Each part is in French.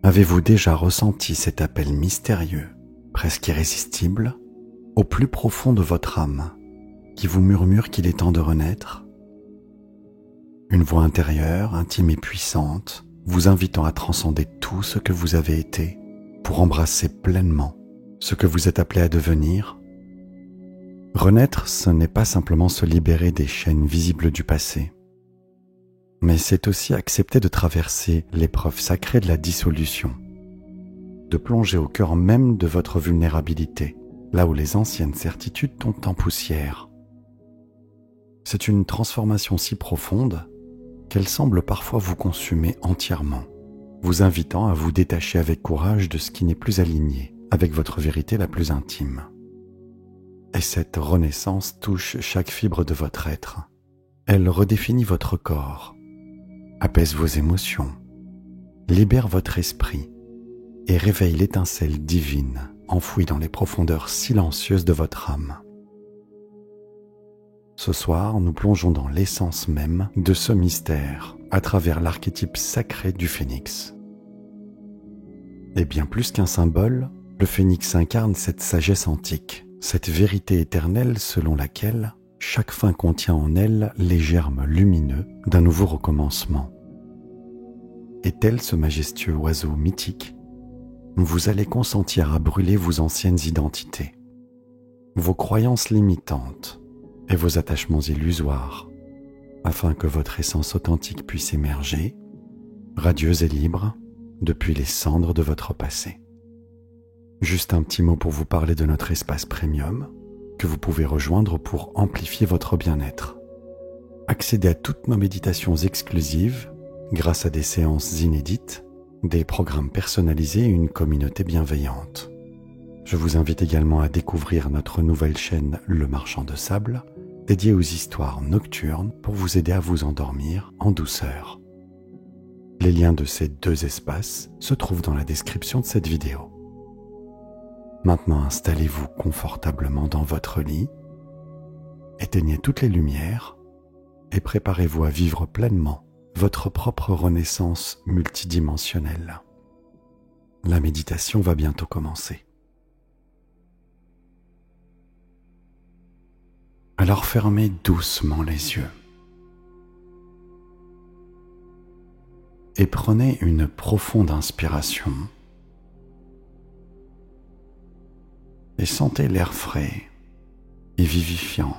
Avez-vous déjà ressenti cet appel mystérieux, presque irrésistible, au plus profond de votre âme, qui vous murmure qu'il est temps de renaître? Une voix intérieure, intime et puissante, vous invitant à transcender tout ce que vous avez été pour embrasser pleinement ce que vous êtes appelé à devenir. Renaître, ce n'est pas simplement se libérer des chaînes visibles du passé, mais c'est aussi accepter de traverser l'épreuve sacrée de la dissolution, de plonger au cœur même de votre vulnérabilité, là où les anciennes certitudes tombent en poussière. C'est une transformation si profonde qu'elle semble parfois vous consumer entièrement, vous invitant à vous détacher avec courage de ce qui n'est plus aligné avec votre vérité la plus intime. Et cette renaissance touche chaque fibre de votre être. Elle redéfinit votre corps, apaise vos émotions, libère votre esprit et réveille l'étincelle divine enfouie dans les profondeurs silencieuses de votre âme. Ce soir, nous plongeons dans l'essence même de ce mystère à travers l'archétype sacré du phénix. Et bien plus qu'un symbole, le phénix incarne cette sagesse antique, cette vérité éternelle selon laquelle chaque fin contient en elle les germes lumineux d'un nouveau recommencement. Et tel ce majestueux oiseau mythique, vous allez consentir à brûler vos anciennes identités, vos croyances limitantes et vos attachements illusoires, afin que votre essence authentique puisse émerger, radieuse et libre, depuis les cendres de votre passé. Juste un petit mot pour vous parler de notre espace premium, que vous pouvez rejoindre pour amplifier votre bien-être. Accédez à toutes nos méditations exclusives, grâce à des séances inédites, des programmes personnalisés et une communauté bienveillante. Je vous invite également à découvrir notre nouvelle chaîne Le Marchand de Sable, dédiée aux histoires nocturnes pour vous aider à vous endormir en douceur. Les liens de ces deux espaces se trouvent dans la description de cette vidéo. Maintenant, installez-vous confortablement dans votre lit, éteignez toutes les lumières et préparez-vous à vivre pleinement votre propre renaissance multidimensionnelle. La méditation va bientôt commencer. Alors fermez doucement les yeux et prenez une profonde inspiration et sentez l'air frais et vivifiant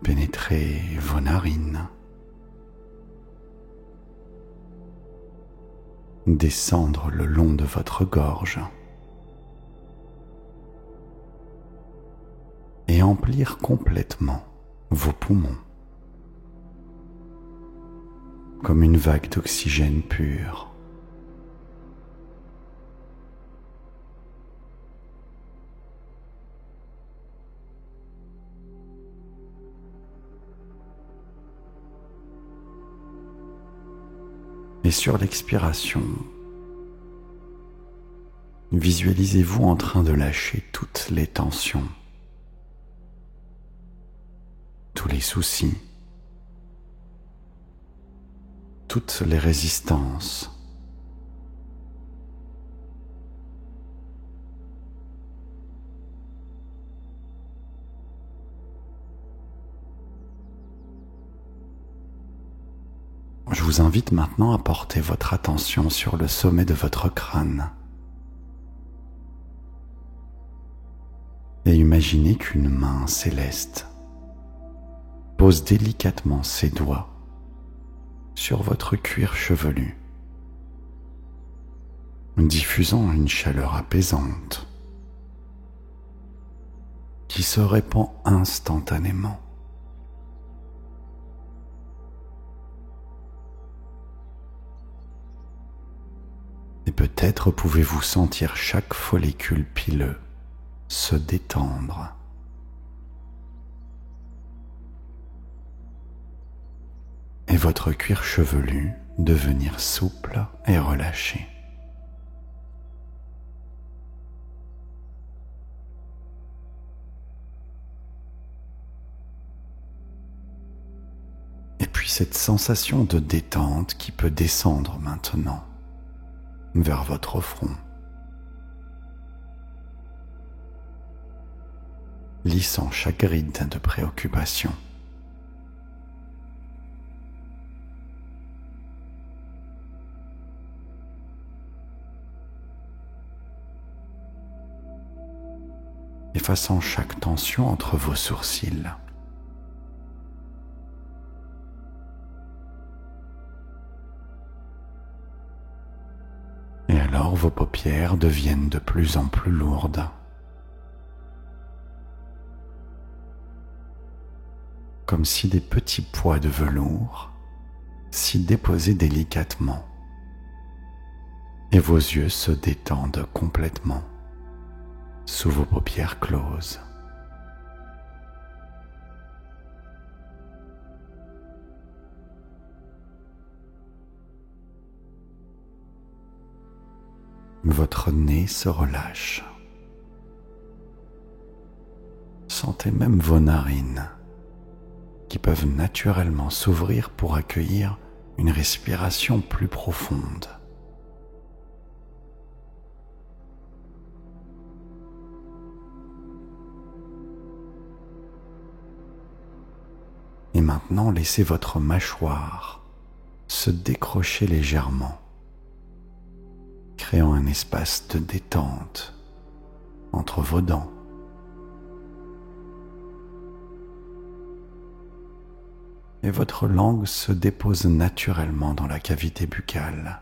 pénétrer vos narines, descendre le long de votre gorge et emplir complètement vos poumons comme une vague d'oxygène pur. Et sur l'expiration, visualisez-vous en train de lâcher toutes les tensions, tous les soucis, toutes les résistances. Je vous invite maintenant à porter votre attention sur le sommet de votre crâne et imaginez qu'une main céleste pose délicatement ses doigts sur votre cuir chevelu, diffusant une chaleur apaisante qui se répand instantanément. Et peut-être pouvez-vous sentir chaque follicule pileux se détendre. Et votre cuir chevelu devenir souple et relâché. Et puis cette sensation de détente qui peut descendre maintenant vers votre front, lissant chaque ride de préoccupation. Effaçant chaque tension entre vos sourcils. Et alors vos paupières deviennent de plus en plus lourdes. Comme si des petits pois de velours s'y déposaient délicatement. Et vos yeux se détendent complètement sous vos paupières closes. Votre nez se relâche. Sentez même vos narines qui peuvent naturellement s'ouvrir pour accueillir une respiration plus profonde. Et maintenant, laissez votre mâchoire se décrocher légèrement, créant un espace de détente entre vos dents. Et votre langue se dépose naturellement dans la cavité buccale,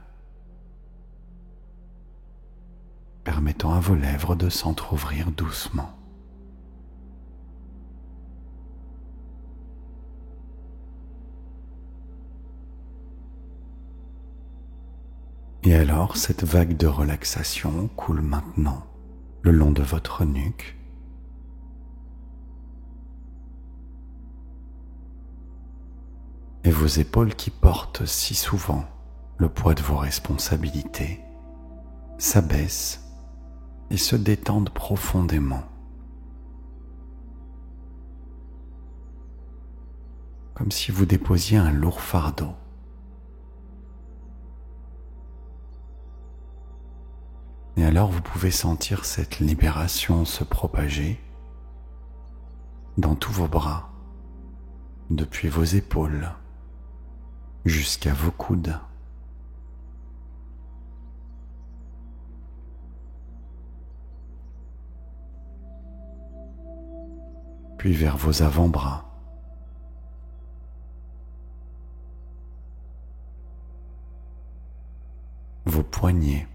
permettant à vos lèvres de s'entrouvrir doucement. Et alors, cette vague de relaxation coule maintenant le long de votre nuque, et vos épaules qui portent si souvent le poids de vos responsabilités s'abaissent et se détendent profondément, comme si vous déposiez un lourd fardeau. Et alors vous pouvez sentir cette libération se propager dans tous vos bras, depuis vos épaules jusqu'à vos coudes. Puis vers vos avant-bras, vos poignets,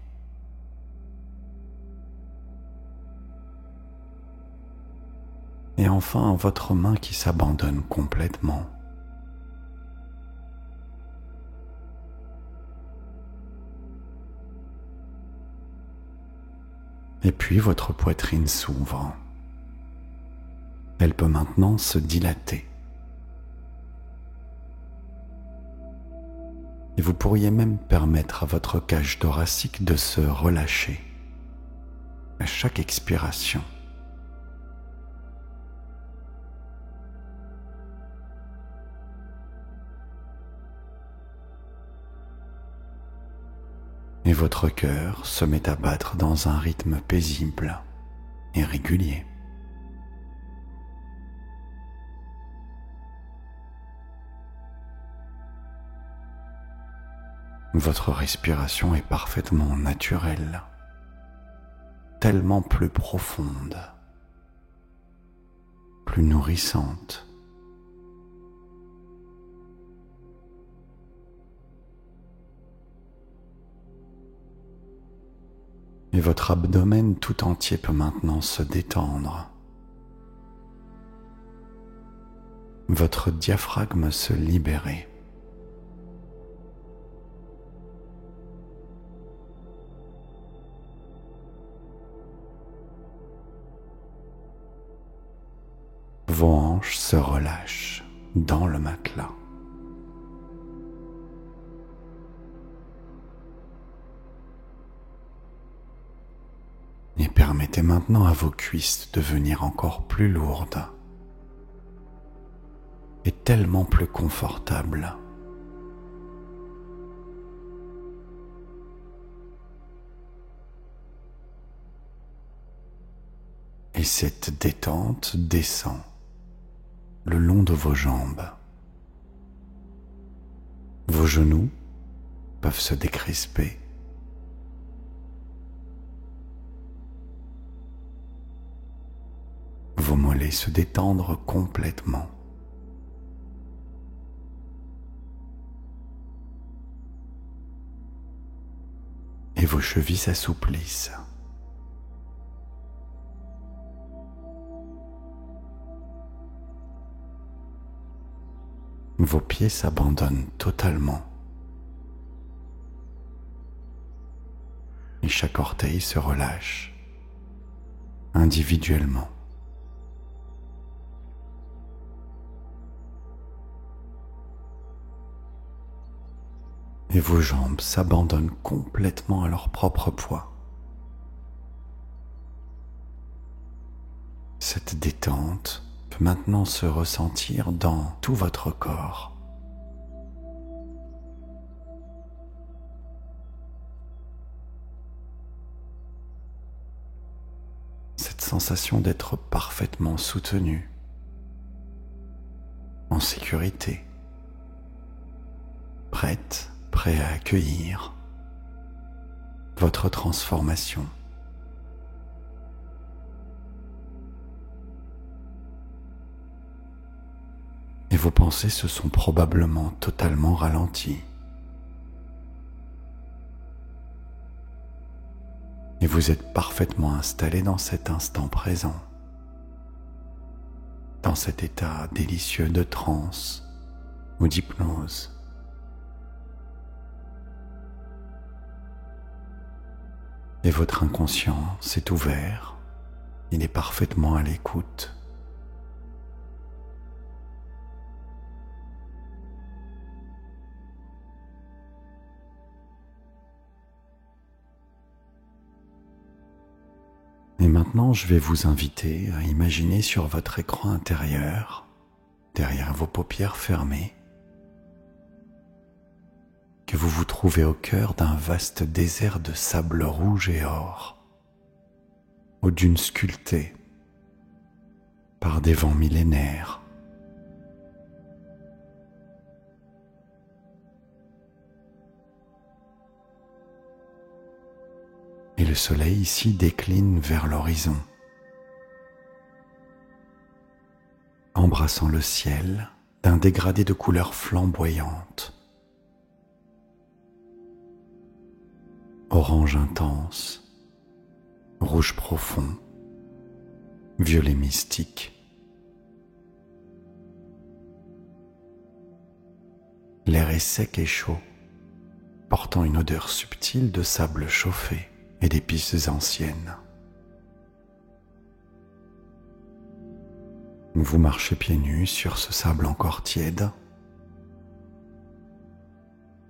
et enfin votre main qui s'abandonne complètement. Et puis votre poitrine s'ouvre. Elle peut maintenant se dilater. Et vous pourriez même permettre à votre cage thoracique de se relâcher à chaque expiration. Et votre cœur se met à battre dans un rythme paisible et régulier. Votre respiration est parfaitement naturelle, tellement plus profonde, plus nourrissante. Et votre abdomen tout entier peut maintenant se détendre. Votre diaphragme se libérer. Vos hanches se relâchent dans le matelas. Et permettez maintenant à vos cuisses de devenir encore plus lourdes et tellement plus confortables. Et cette détente descend le long de vos jambes. Vos genoux peuvent se décrisper. Vos mollets se détendre complètement. Et vos chevilles s'assouplissent. Vos pieds s'abandonnent totalement. Et chaque orteil se relâche individuellement. Et vos jambes s'abandonnent complètement à leur propre poids. Cette détente peut maintenant se ressentir dans tout votre corps. Cette sensation d'être parfaitement soutenu, en sécurité, prêt à accueillir votre transformation. Et vos pensées se sont probablement totalement ralenties. Et vous êtes parfaitement installé dans cet instant présent, dans cet état délicieux de transe ou d'hypnose. Et votre inconscient s'est ouvert, il est parfaitement à l'écoute. Et maintenant, je vais vous inviter à imaginer sur votre écran intérieur, derrière vos paupières fermées, que vous vous trouvez au cœur d'un vaste désert de sable rouge et or, aux dunes sculptées par des vents millénaires. Et le soleil ici décline vers l'horizon, embrassant le ciel d'un dégradé de couleurs flamboyantes. Orange intense, rouge profond, violet mystique. L'air est sec et chaud, portant une odeur subtile de sable chauffé et d'épices anciennes. Vous marchez pieds nus sur ce sable encore tiède,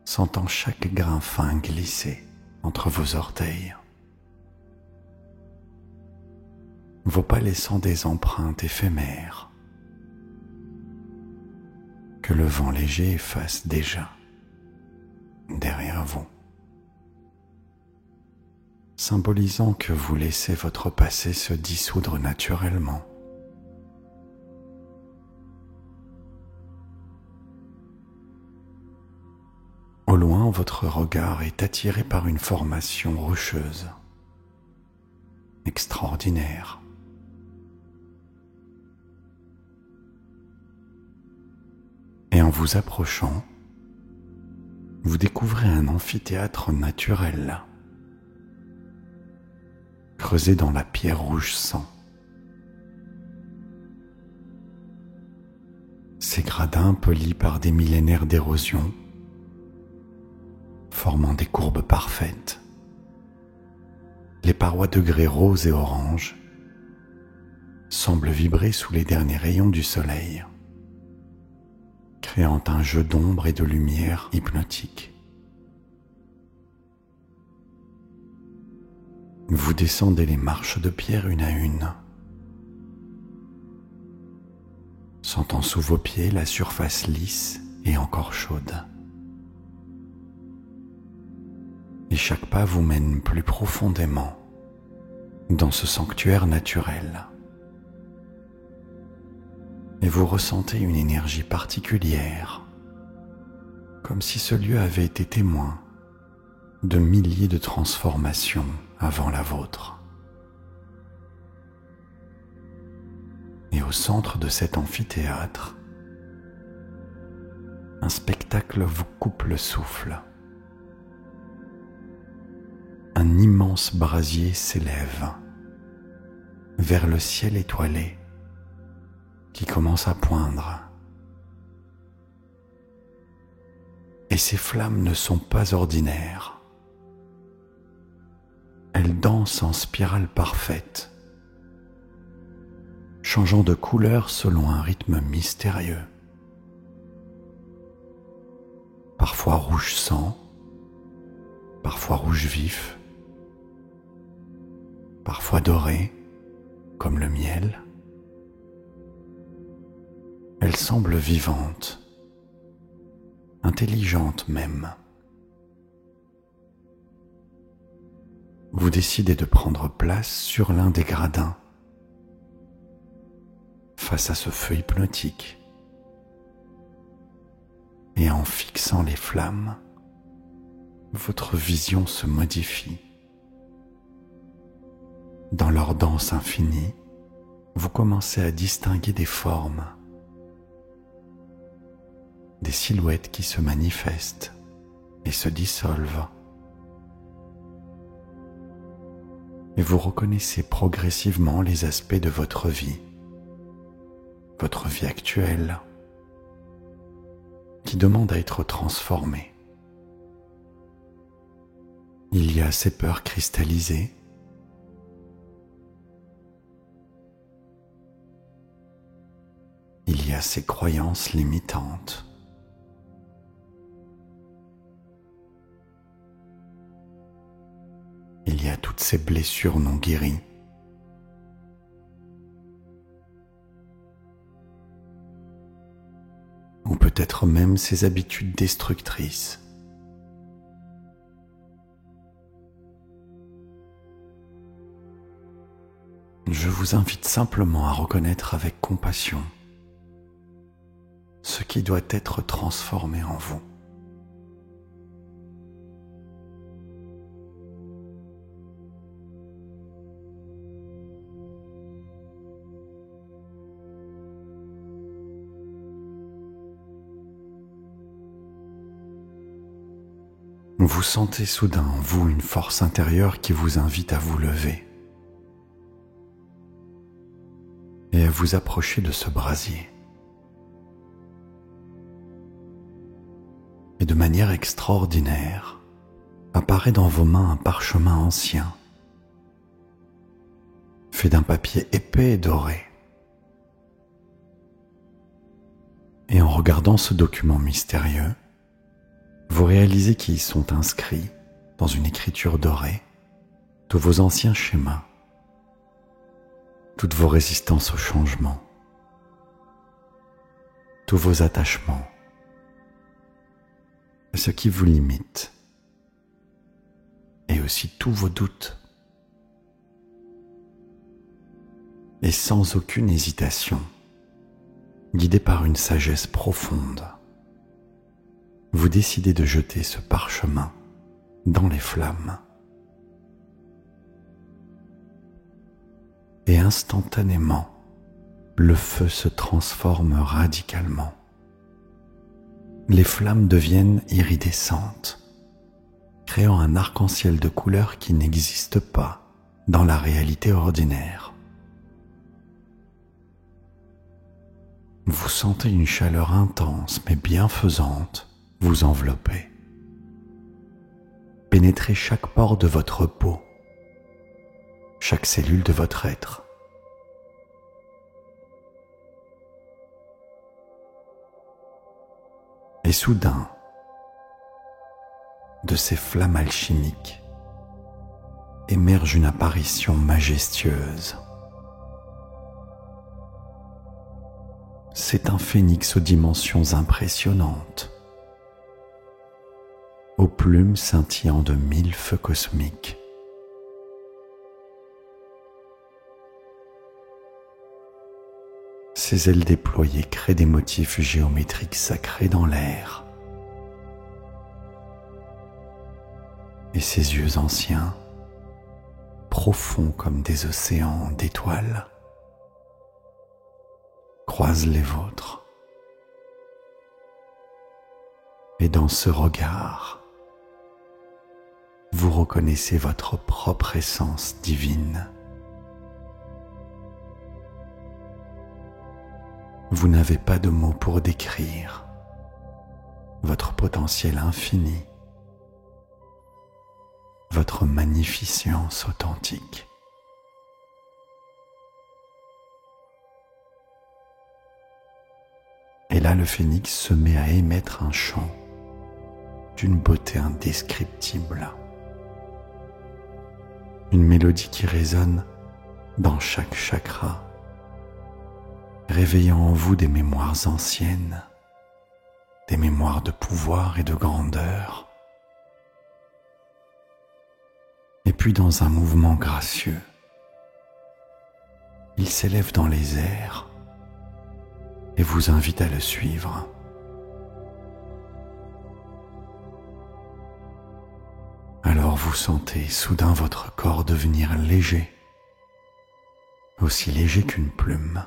sentant chaque grain fin glisser entre vos orteils, vos pas laissant des empreintes éphémères que le vent léger efface déjà derrière vous, symbolisant que vous laissez votre passé se dissoudre naturellement. Au loin, votre regard est attiré par une formation rocheuse, extraordinaire. Et en vous approchant, vous découvrez un amphithéâtre naturel, creusé dans la pierre rouge sang. Ces gradins polis par des millénaires d'érosion, formant des courbes parfaites. Les parois de grès rose et orange semblent vibrer sous les derniers rayons du soleil, créant un jeu d'ombre et de lumière hypnotique. Vous descendez les marches de pierre une à une, sentant sous vos pieds la surface lisse et encore chaude. Et chaque pas vous mène plus profondément dans ce sanctuaire naturel. et vous ressentez une énergie particulière, comme si ce lieu avait été témoin de milliers de transformations avant la vôtre. Et au centre de cet amphithéâtre, un spectacle vous coupe le souffle. Un immense brasier s'élève vers le ciel étoilé qui commence à poindre. Et ces flammes ne sont pas ordinaires. Elles dansent en spirale parfaite, changeant de couleur selon un rythme mystérieux. Parfois rouge sang, parfois rouge vif, parfois doré, comme le miel. Elles semblent vivantes, intelligentes même. Vous décidez de prendre place sur l'un des gradins, face à ce feu hypnotique. Et en fixant les flammes, votre vision se modifie. Dans leur danse infinie, vous commencez à distinguer des formes, des silhouettes qui se manifestent et se dissolvent. Et vous reconnaissez progressivement les aspects de votre vie actuelle, qui demande à être transformée. Il y a ces peurs cristallisées, il y a ces croyances limitantes, il y a toutes ces blessures non guéries. Ou peut-être même ces habitudes destructrices. Je vous invite simplement à reconnaître avec compassion ce qui doit être transformé en vous. Vous sentez soudain en vous une force intérieure qui vous invite à vous lever et à vous approcher de ce brasier. Et de manière extraordinaire, apparaît dans vos mains un parchemin ancien, fait d'un papier épais et doré. Et en regardant ce document mystérieux, vous réalisez qu'y sont inscrits, dans une écriture dorée, tous vos anciens schémas, toutes vos résistances au changement, tous vos attachements, ce qui vous limite, et aussi tous vos doutes. Et sans aucune hésitation, guidé par une sagesse profonde, vous décidez de jeter ce parchemin dans les flammes. Et instantanément, le feu se transforme radicalement. Les flammes deviennent iridescentes, créant un arc-en-ciel de couleurs qui n'existe pas dans la réalité ordinaire. Vous sentez une chaleur intense mais bienfaisante vous envelopper, pénétrer chaque pore de votre peau, chaque cellule de votre être. Et soudain, de ces flammes alchimiques émerge une apparition majestueuse. C'est un phénix aux dimensions impressionnantes, aux plumes scintillant de 1000 feux cosmiques. Ses ailes déployées créent des motifs géométriques sacrés dans l'air. Et ses yeux anciens, profonds comme des océans d'étoiles, croisent les vôtres. Et dans ce regard, vous reconnaissez votre propre essence divine. Vous n'avez pas de mots pour décrire votre potentiel infini, votre magnificence authentique. Et là, le phénix se met à émettre un chant d'une beauté indescriptible. Une mélodie qui résonne dans chaque chakra, réveillant en vous des mémoires anciennes, des mémoires de pouvoir et de grandeur. Et puis dans un mouvement gracieux, il s'élève dans les airs et vous invite à le suivre. Alors vous sentez soudain votre corps devenir léger, aussi léger qu'une plume,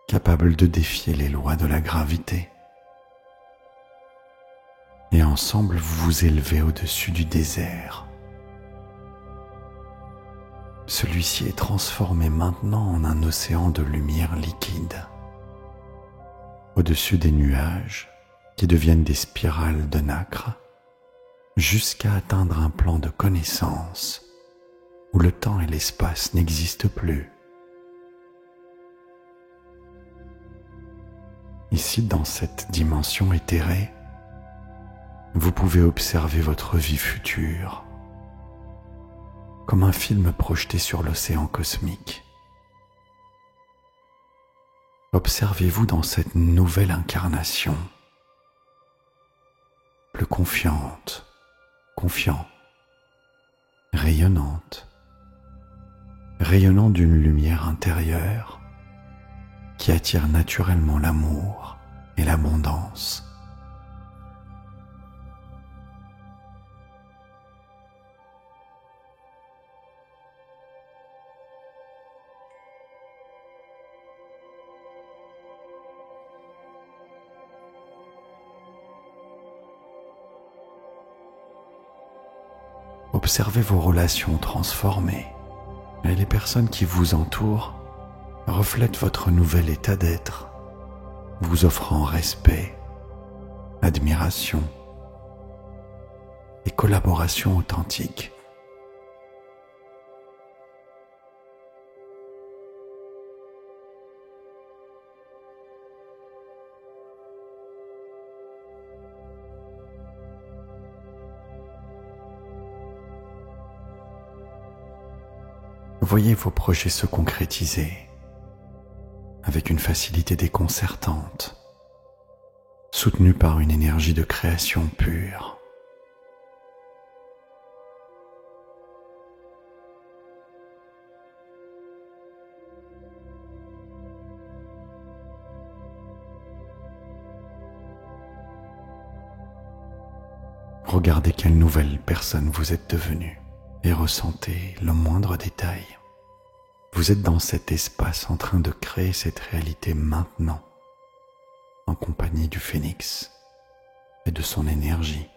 capable de défier les lois de la gravité. Et ensemble vous vous élevez au-dessus du désert. Celui-ci est transformé maintenant en un océan de lumière liquide. Au-dessus des nuages qui deviennent des spirales de nacre, jusqu'à atteindre un plan de connaissance où le temps et l'espace n'existent plus. Ici, dans cette dimension éthérée, vous pouvez observer votre vie future comme un film projeté sur l'océan cosmique. Observez-vous dans cette nouvelle incarnation, plus confiante, confiant, rayonnante, rayonnant d'une lumière intérieure qui attire naturellement l'amour et l'abondance. Observez vos relations transformées et les personnes qui vous entourent reflètent votre nouvel état d'être, vous offrant respect, admiration et collaboration authentique. Voyez vos projets se concrétiser avec une facilité déconcertante, soutenue par une énergie de création pure. Regardez quelle nouvelle personne vous êtes devenue et ressentez le moindre détail. Vous êtes dans cet espace en train de créer cette réalité maintenant, en compagnie du phénix et de son énergie.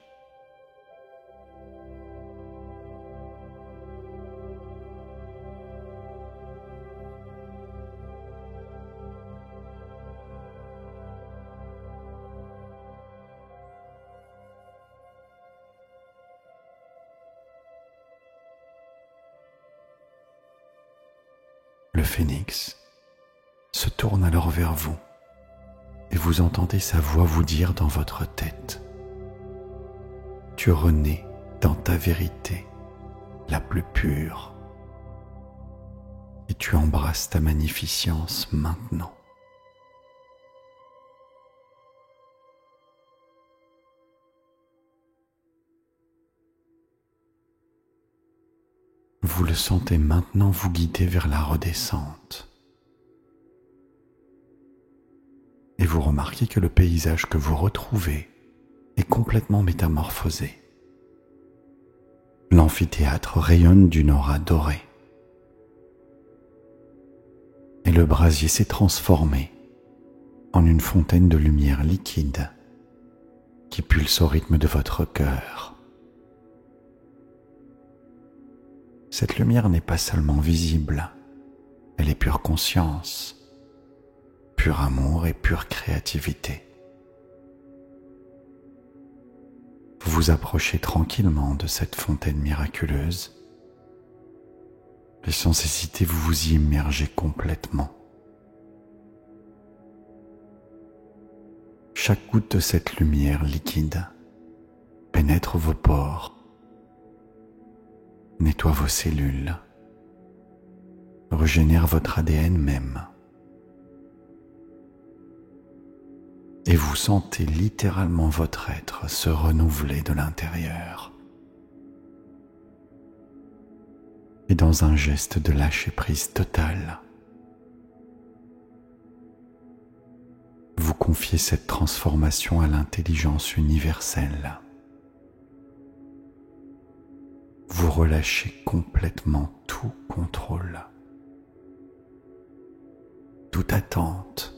Le phénix se tourne alors vers vous et vous entendez sa voix vous dire dans votre tête: tu renais dans ta vérité la plus pure et tu embrasses ta magnificence maintenant. Vous le sentez maintenant vous guider vers la redescente, vous remarquez que le paysage que vous retrouvez est complètement métamorphosé. L'amphithéâtre rayonne d'une aura dorée. Et le brasier s'est transformé en une fontaine de lumière liquide qui pulse au rythme de votre cœur. Cette lumière n'est pas seulement visible, elle est pure conscience, pur amour et pure créativité. Vous vous approchez tranquillement de cette fontaine miraculeuse et sans hésiter vous vous y immergez complètement. Chaque goutte de cette lumière liquide pénètre vos pores, nettoie vos cellules, régénère votre ADN même. Et vous sentez littéralement votre être se renouveler de l'intérieur. Et dans un geste de lâcher-prise total, vous confiez cette transformation à l'intelligence universelle. Vous relâchez complètement tout contrôle, toute attente,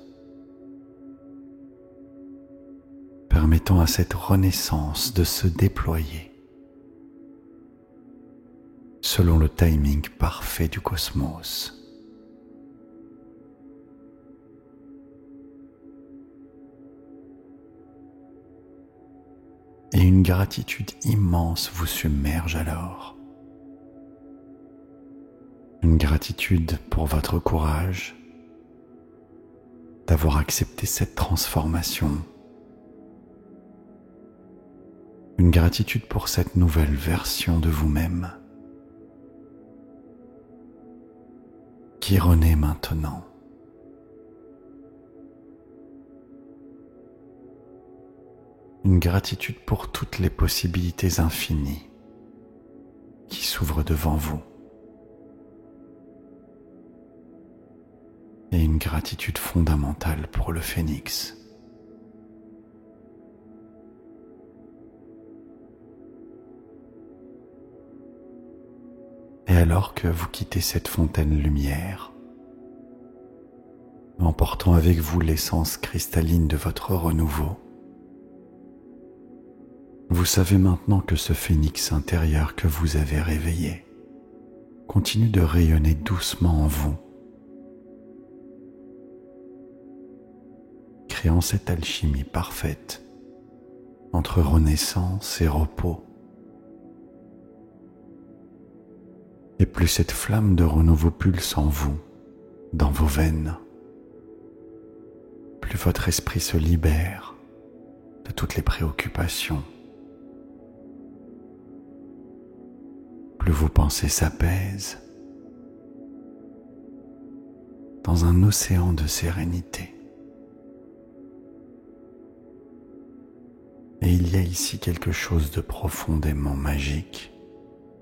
permettant à cette renaissance de se déployer selon le timing parfait du cosmos. Et une gratitude immense vous submerge alors. Une gratitude pour votre courage d'avoir accepté cette transformation. Une gratitude pour cette nouvelle version de vous-même qui renaît maintenant. Une gratitude pour toutes les possibilités infinies qui s'ouvrent devant vous. Et une gratitude fondamentale pour le phénix. Et alors que vous quittez cette fontaine lumière, emportant avec vous l'essence cristalline de votre renouveau, vous savez maintenant que ce phénix intérieur que vous avez réveillé continue de rayonner doucement en vous, créant cette alchimie parfaite entre renaissance et repos. Et plus cette flamme de renouveau pulse en vous, dans vos veines, plus votre esprit se libère de toutes les préoccupations, plus vos pensées s'apaisent dans un océan de sérénité. Et il y a ici quelque chose de profondément magique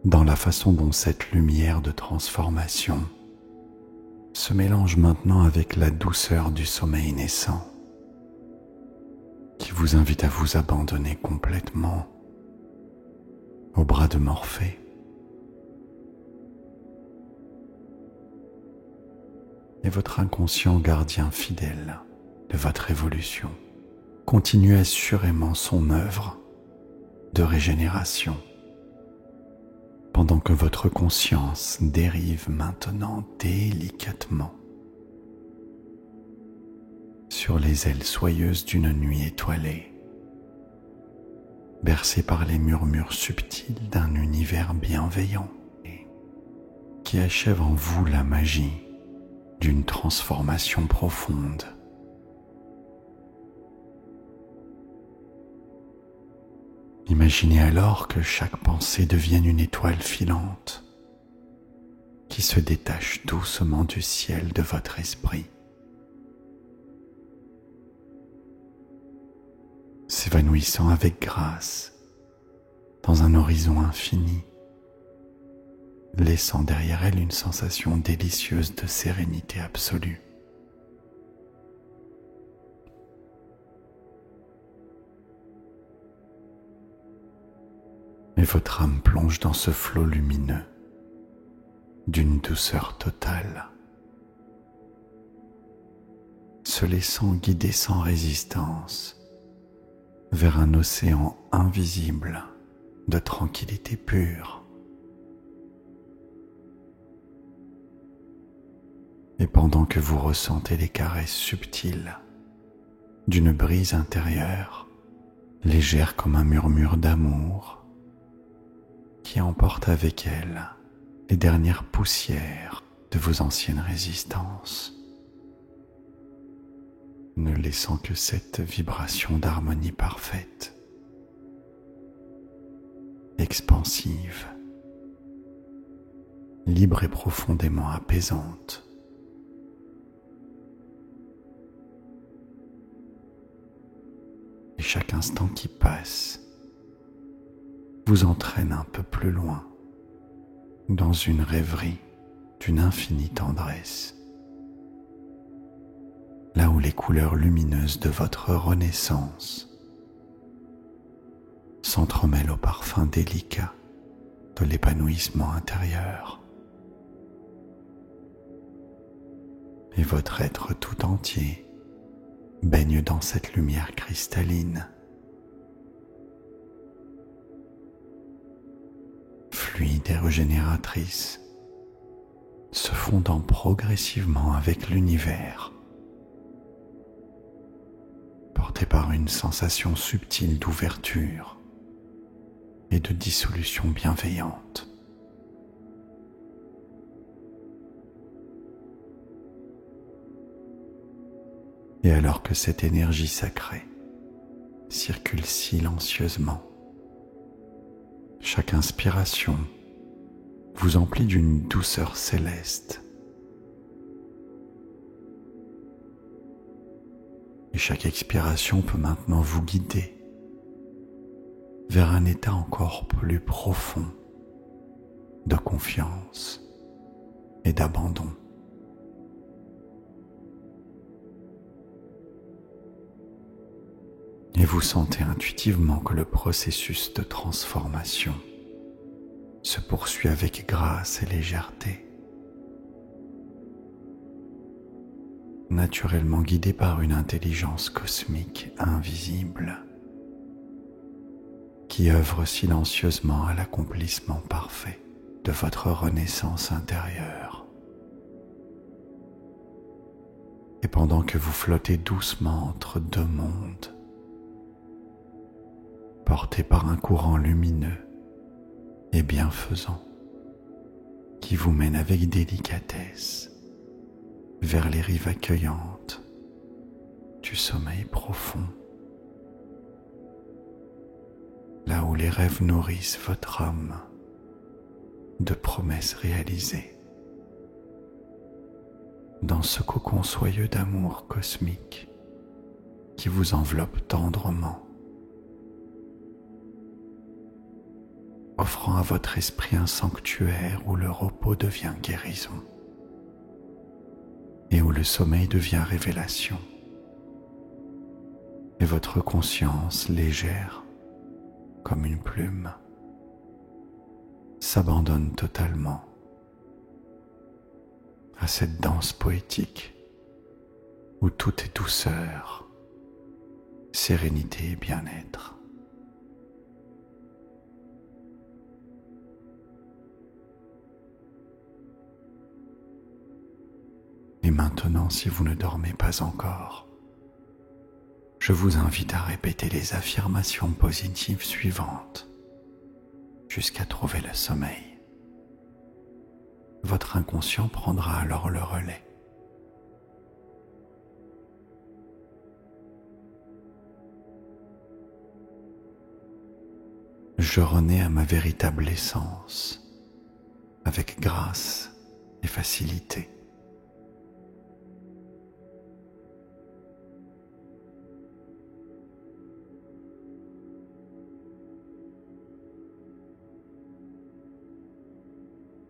dans la façon dont cette lumière de transformation se mélange maintenant avec la douceur du sommeil naissant qui vous invite à vous abandonner complètement aux bras de Morphée. Et votre inconscient gardien fidèle de votre évolution continue assurément son œuvre de régénération, pendant que votre conscience dérive maintenant délicatement sur les ailes soyeuses d'une nuit étoilée, bercée par les murmures subtils d'un univers bienveillant qui achève en vous la magie d'une transformation profonde. Imaginez alors que chaque pensée devienne une étoile filante qui se détache doucement du ciel de votre esprit, s'évanouissant avec grâce dans un horizon infini, laissant derrière elle une sensation délicieuse de sérénité absolue. votre âme plonge dans ce flot lumineux d'une douceur totale, se laissant guider sans résistance vers un océan invisible de tranquillité pure. Et pendant que vous ressentez les caresses subtiles d'une brise intérieure, légère comme un murmure d'amour, qui emporte avec elle les dernières poussières de vos anciennes résistances, ne laissant que cette vibration d'harmonie parfaite, expansive, libre et profondément apaisante. Et chaque instant qui passe vous entraîne un peu plus loin dans une rêverie d'une infinie tendresse, là où les couleurs lumineuses de votre renaissance s'entremêlent au parfum délicat de l'épanouissement intérieur. Et votre être tout entier baigne dans cette lumière cristalline, fluide et régénératrice, se fondant progressivement avec l'univers, porté par une sensation subtile d'ouverture et de dissolution bienveillante. Et alors que cette énergie sacrée circule silencieusement, chaque inspiration vous emplit d'une douceur céleste et chaque expiration peut maintenant vous guider vers un état encore plus profond de confiance et d'abandon. Et vous sentez intuitivement que le processus de transformation se poursuit avec grâce et légèreté, naturellement guidé par une intelligence cosmique invisible qui œuvre silencieusement à l'accomplissement parfait de votre renaissance intérieure. Et pendant que vous flottez doucement entre deux mondes, porté par un courant lumineux et bienfaisant qui vous mène avec délicatesse vers les rives accueillantes du sommeil profond, là où les rêves nourrissent votre âme de promesses réalisées, dans ce cocon soyeux d'amour cosmique qui vous enveloppe tendrement, offrant à votre esprit un sanctuaire où le repos devient guérison et où le sommeil devient révélation, et votre conscience légère comme une plume s'abandonne totalement à cette danse poétique où tout est douceur, sérénité et bien-être. Et maintenant, si vous ne dormez pas encore, je vous invite à répéter les affirmations positives suivantes jusqu'à trouver le sommeil. Votre inconscient prendra alors le relais. Je renais à ma véritable essence, avec grâce et facilité.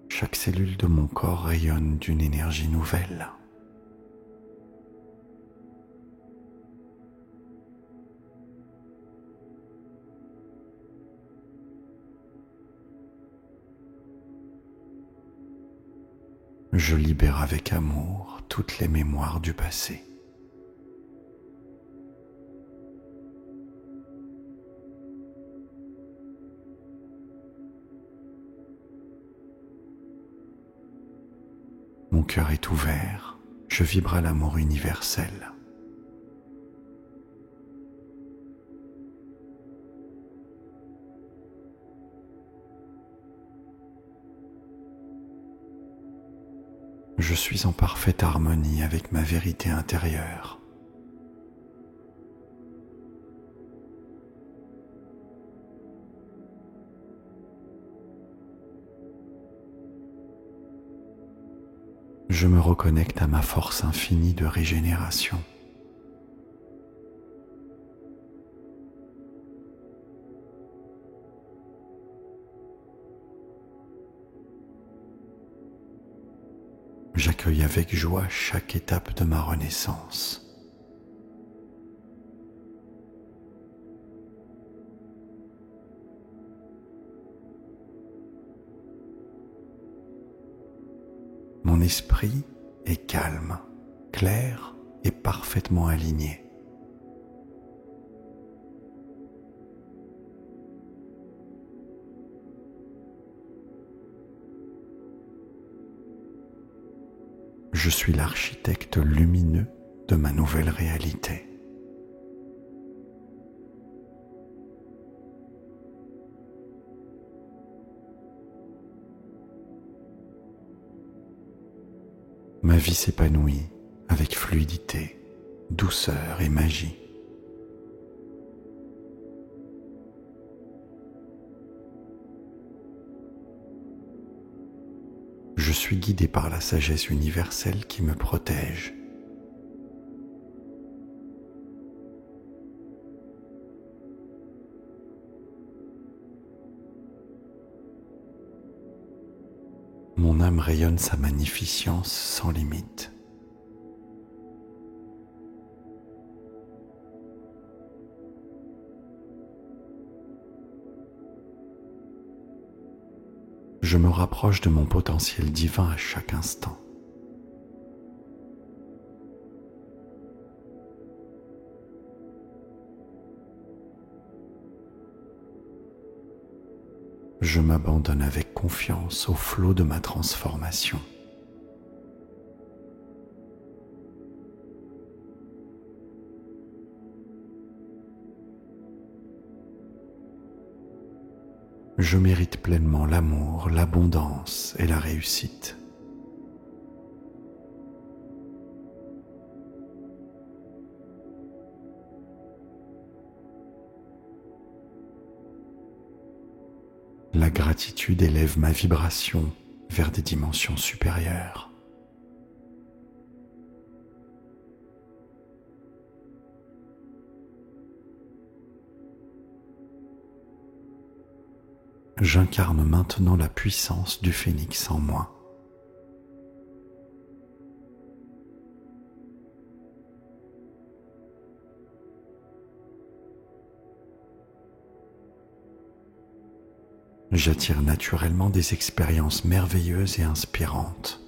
Chaque cellule de mon corps rayonne d'une énergie nouvelle. Je libère avec amour toutes les mémoires du passé. Mon cœur est ouvert, je vibre à l'amour universel. Je suis en parfaite harmonie avec ma vérité intérieure. Je me reconnecte à ma force infinie de régénération. J'accueille avec joie chaque étape de ma renaissance. Mon esprit est calme, clair et parfaitement aligné. Je suis l'architecte lumineux de ma nouvelle réalité. Ma vie s'épanouit avec fluidité, douceur et magie. Je suis guidé par la sagesse universelle qui me protège. Mon âme rayonne sa magnificence sans limite. Je me rapproche de mon potentiel divin à chaque instant. Je m'abandonne avec confiance au flot de ma transformation. Je mérite pleinement l'amour, l'abondance et la réussite. La gratitude élève ma vibration vers des dimensions supérieures. J'incarne maintenant la puissance du phénix en moi. J'attire naturellement des expériences merveilleuses et inspirantes.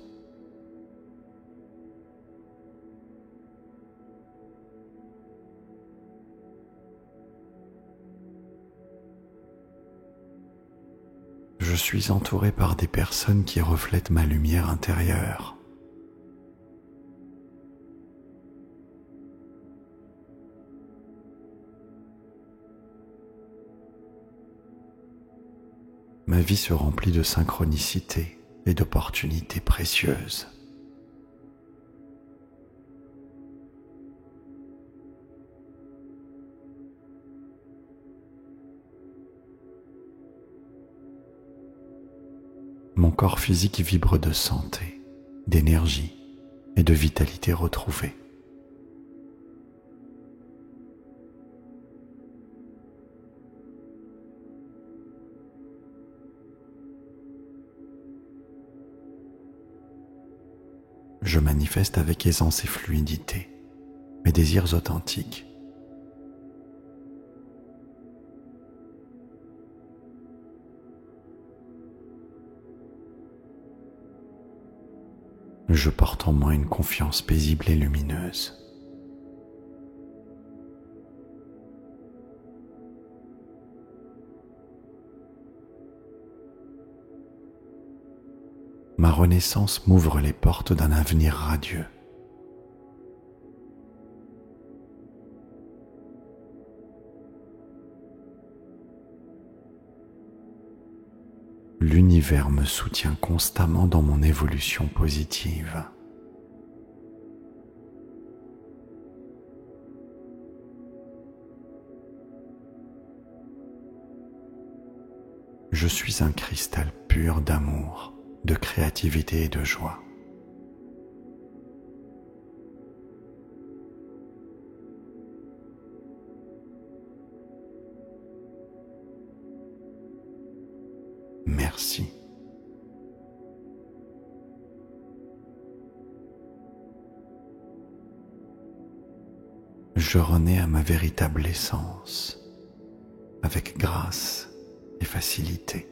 Je suis entouré par des personnes qui reflètent ma lumière intérieure. Ma vie se remplit de synchronicité et d'opportunités précieuses. Mon corps physique vibre de santé, d'énergie et de vitalité retrouvée. Je manifeste avec aisance et fluidité mes désirs authentiques. Je porte en moi une confiance paisible et lumineuse. Ma renaissance m'ouvre les portes d'un avenir radieux. L'univers me soutient constamment dans mon évolution positive. Je suis un cristal pur d'amour, de créativité et de joie. Merci. Je renais à ma véritable essence, avec grâce et facilité.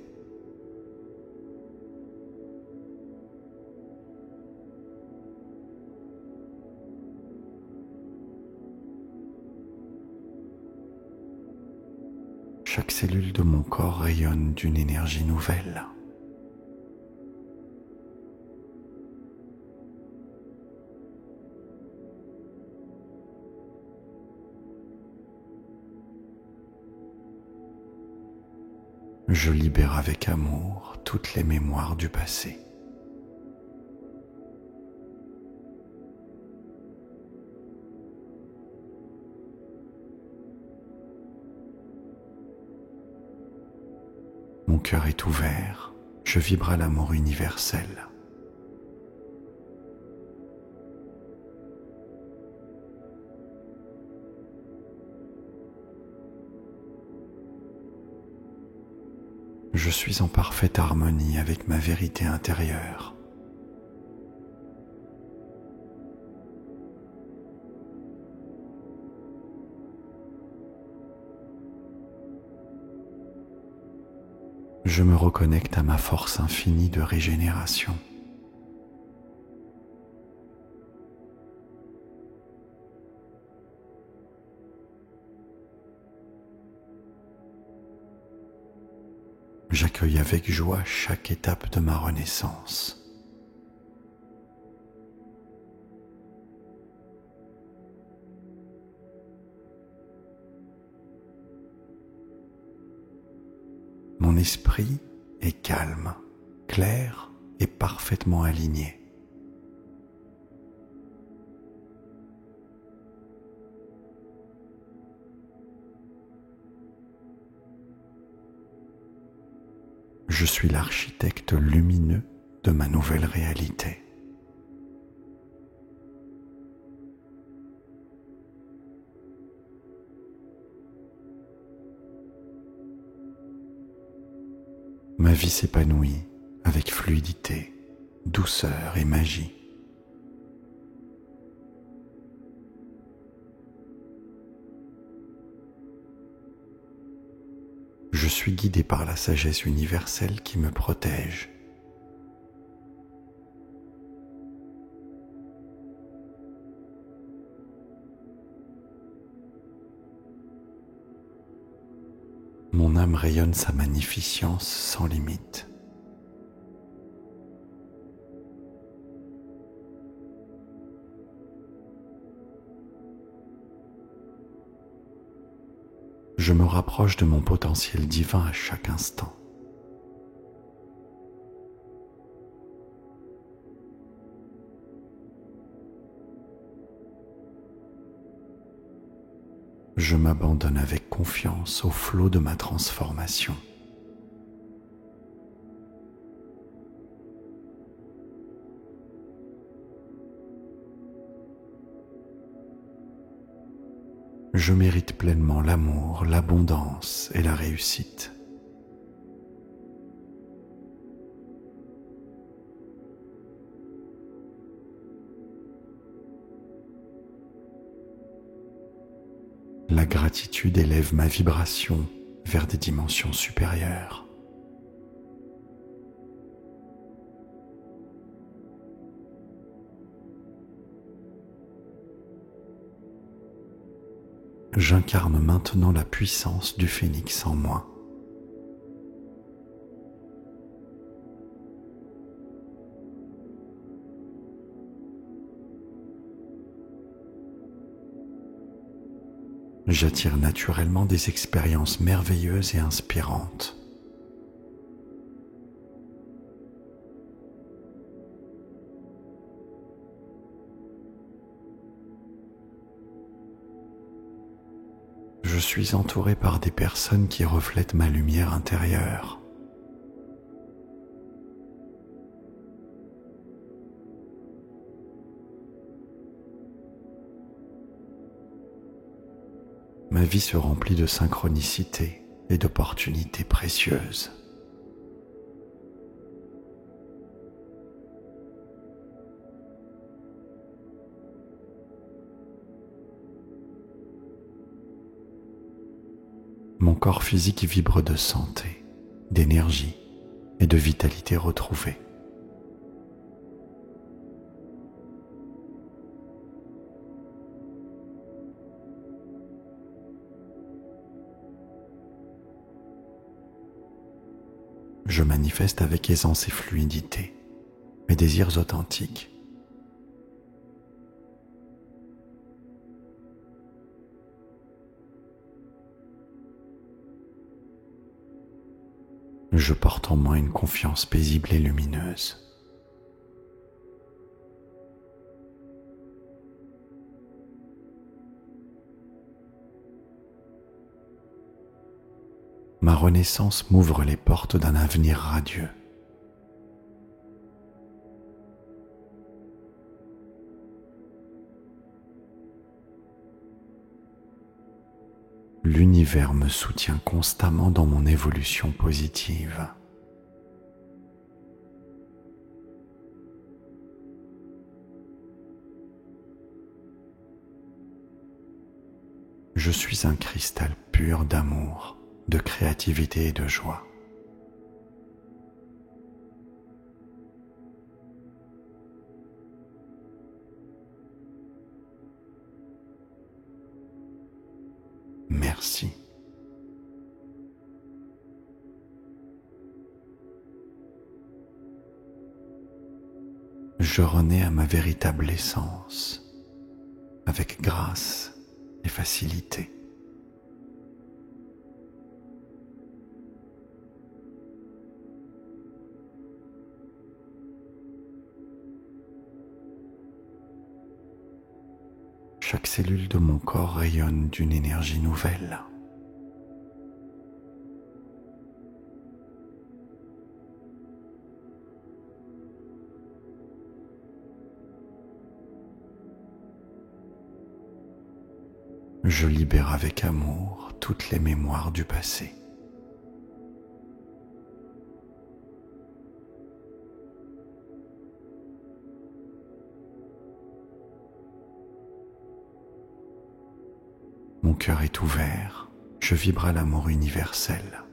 Chaque cellule de mon corps rayonne d'une énergie nouvelle. Je libère avec amour toutes les mémoires du passé. Mon cœur est ouvert, je vibre à l'amour universel. Je suis en parfaite harmonie avec ma vérité intérieure. Je me reconnecte à ma force infinie de régénération. J'accueille avec joie chaque étape de ma renaissance. Mon esprit est calme, clair et parfaitement aligné. Je suis l'architecte lumineux de ma nouvelle réalité. Ma vie s'épanouit avec fluidité, douceur et magie. Je suis guidé par la sagesse universelle qui me protège. Mon âme rayonne sa magnificence sans limite. Je me rapproche de mon potentiel divin à chaque instant. Je m'abandonne avec confiance au flot de ma transformation. Je mérite pleinement l'amour, l'abondance et la réussite. La gratitude élève ma vibration vers des dimensions supérieures. J'incarne maintenant la puissance du phénix en moi. J'attire naturellement des expériences merveilleuses et inspirantes. Je suis entouré par des personnes qui reflètent ma lumière intérieure. Ma vie se remplit de synchronicité et d'opportunités précieuses. Mon corps physique vibre de santé, d'énergie et de vitalité retrouvée. Je manifeste avec aisance et fluidité mes désirs authentiques. Je porte en moi une confiance paisible et lumineuse. Ma renaissance m'ouvre les portes d'un avenir radieux. L'univers me soutient constamment dans mon évolution positive. Je suis un cristal pur d'amour, de créativité et de joie. Merci. Je renais à ma véritable essence, avec grâce et facilité. Chaque cellule de mon corps rayonne d'une énergie nouvelle. Je libère avec amour toutes les mémoires du passé. Mon cœur est ouvert, je vibre à l'amour universel.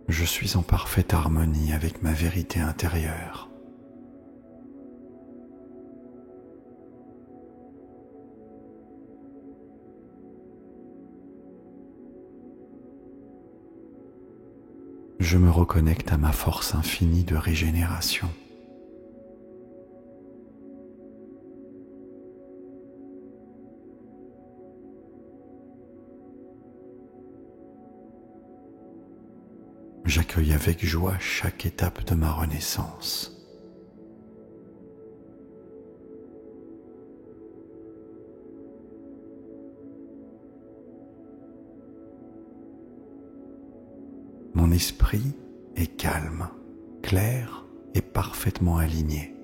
Je suis en parfaite harmonie avec ma vérité intérieure. Je me reconnecte à ma force infinie de régénération. J'accueille avec joie chaque étape de ma renaissance. Mon esprit est calme, clair et parfaitement aligné.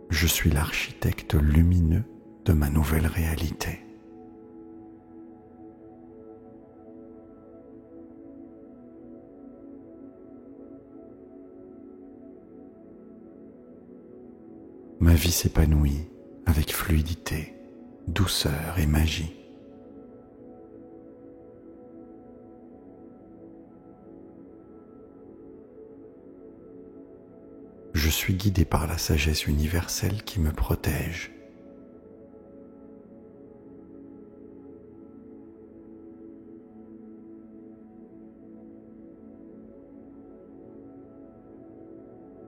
Je suis l'architecte lumineux de ma nouvelle réalité. Ma vie s'épanouit avec fluidité, douceur et magie. Je suis guidé par la sagesse universelle qui me protège.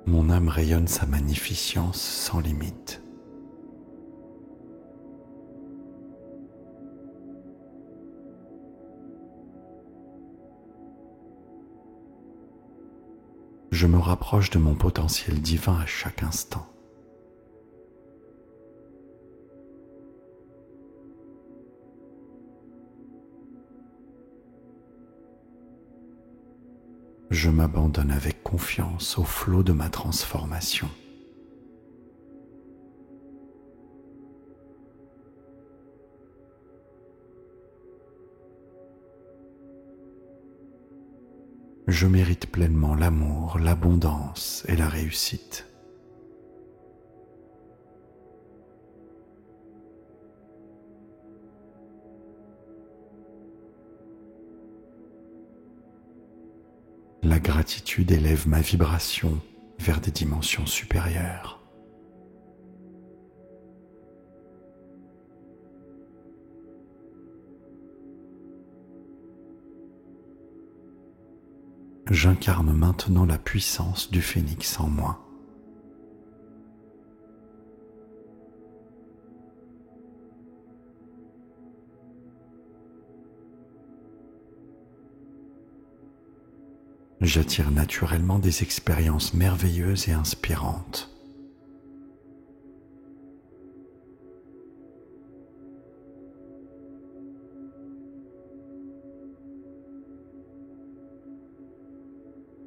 Mon âme rayonne sa magnificence sans limite. Je me rapproche de mon potentiel divin à chaque instant. Je m'abandonne avec confiance au flot de ma transformation. Je mérite pleinement l'amour, l'abondance et la réussite. La gratitude élève ma vibration vers des dimensions supérieures. J'incarne maintenant la puissance du phénix en moi. J'attire naturellement des expériences merveilleuses et inspirantes.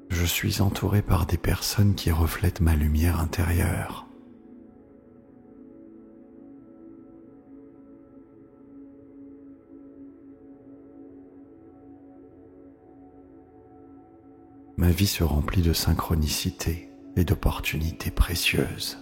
Je suis entouré par des personnes qui reflètent ma lumière intérieure. Ma vie se remplit de synchronicité et d'opportunités précieuses.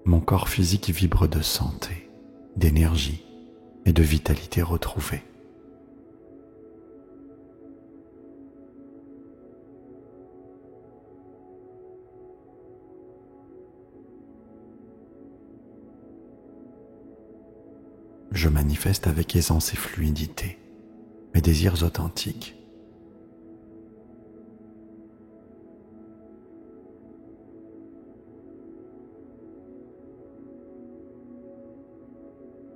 Mon corps physique vibre de santé, d'énergie et de vitalité retrouvée. Je manifeste avec aisance et fluidité mes désirs authentiques.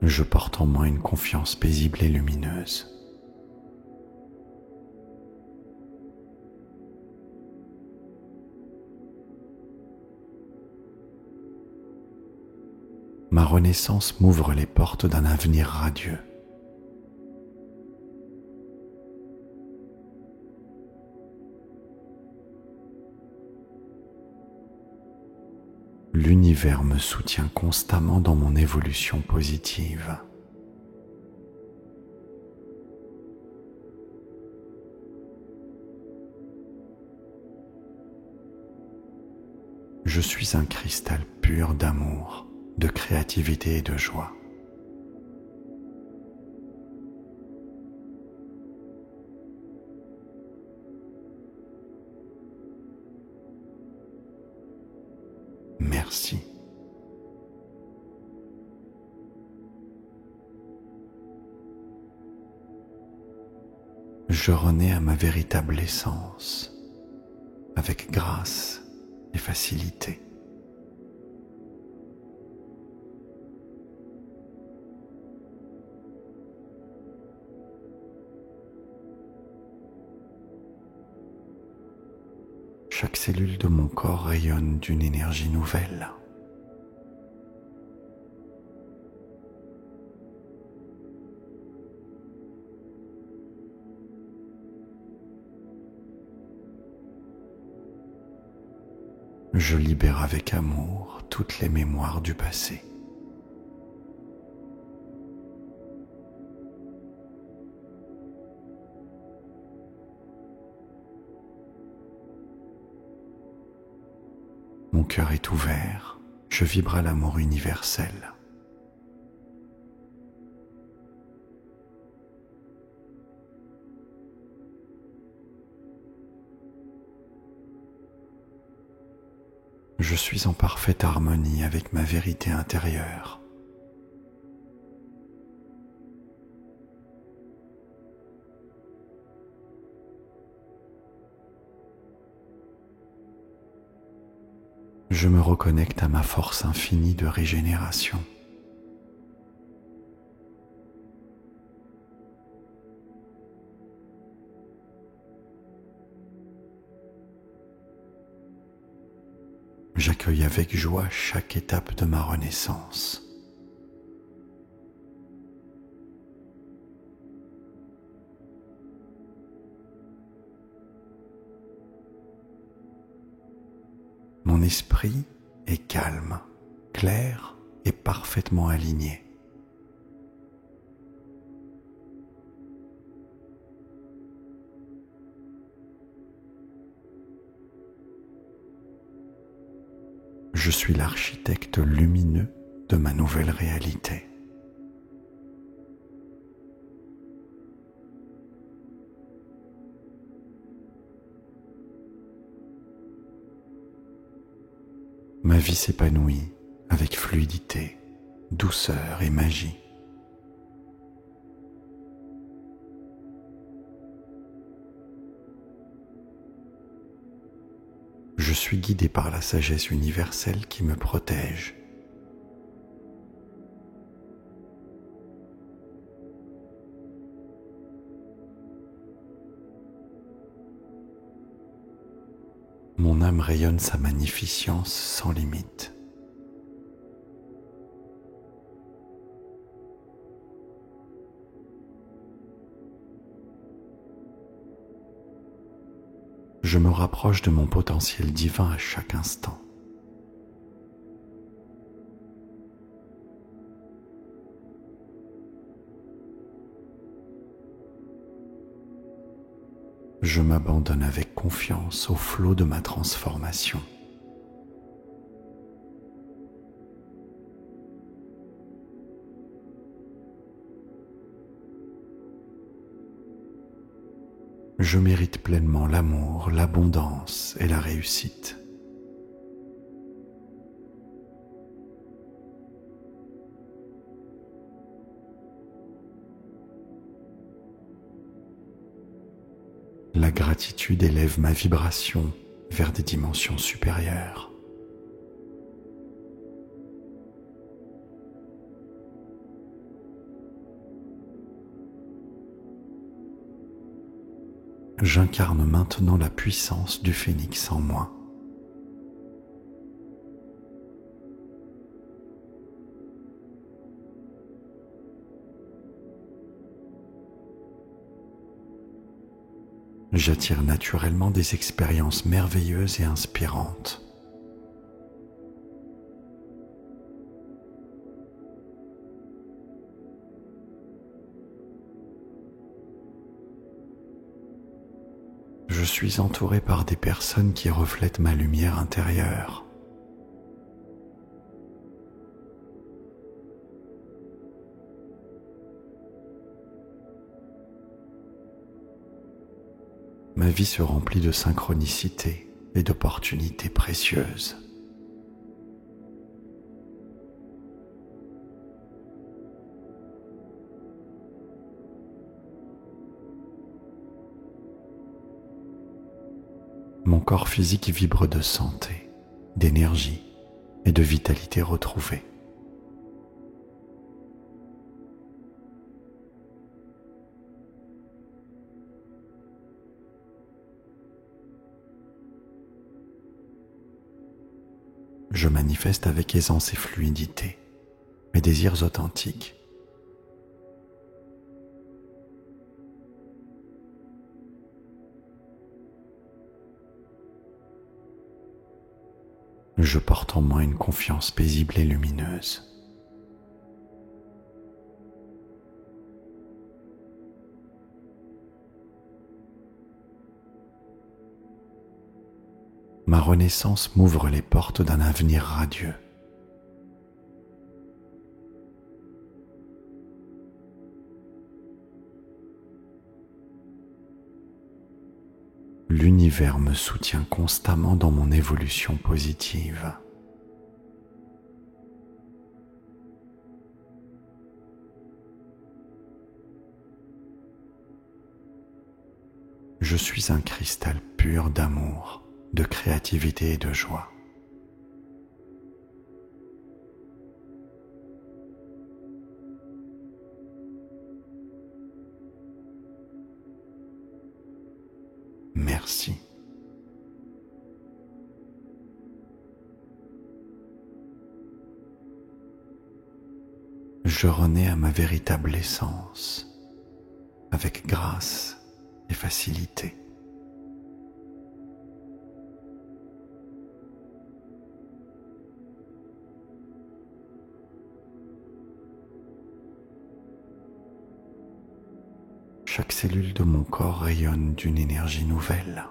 Je porte en moi une confiance paisible et lumineuse. Ma renaissance m'ouvre les portes d'un avenir radieux. L'univers me soutient constamment dans mon évolution positive. Je suis un cristal pur d'amour, de créativité et de joie. Merci. Je renais à ma véritable essence, avec grâce et facilité. Chaque cellule de mon corps rayonne d'une énergie nouvelle. Je libère avec amour toutes les mémoires du passé. mon cœur est ouvert, je vibre à l'amour universel. Je suis en parfaite harmonie avec ma vérité intérieure. Je me reconnecte à ma force infinie de régénération. J'accueille avec joie chaque étape de ma renaissance. Mon esprit est calme, clair et parfaitement aligné. Je suis l'architecte lumineux de ma nouvelle réalité. Ma vie s'épanouit avec fluidité, douceur et magie. Je suis guidé par la sagesse universelle qui me protège. Mon âme rayonne sa magnificence sans limite. Je me rapproche de mon potentiel divin à chaque instant. Je m'abandonne avec confiance au flot de ma transformation. Je mérite pleinement l'amour, l'abondance et la réussite. La gratitude élève ma vibration vers des dimensions supérieures. J'incarne maintenant la puissance du phénix en moi. J'attire naturellement des expériences merveilleuses et inspirantes. Je suis entouré par des personnes qui reflètent ma lumière intérieure. Ma vie se remplit de synchronicité et d'opportunités précieuses. Mon corps physique vibre de santé, d'énergie et de vitalité retrouvée. Je manifeste avec aisance et fluidité mes désirs authentiques. Je porte en moi une confiance paisible et lumineuse. ma renaissance m'ouvre les portes d'un avenir radieux. L'univers me soutient constamment dans mon évolution positive. Je suis un cristal pur d'amour, de créativité et de joie. Merci. Je renais à ma véritable essence, avec grâce et facilité. Chaque cellule de mon corps rayonne d'une énergie nouvelle.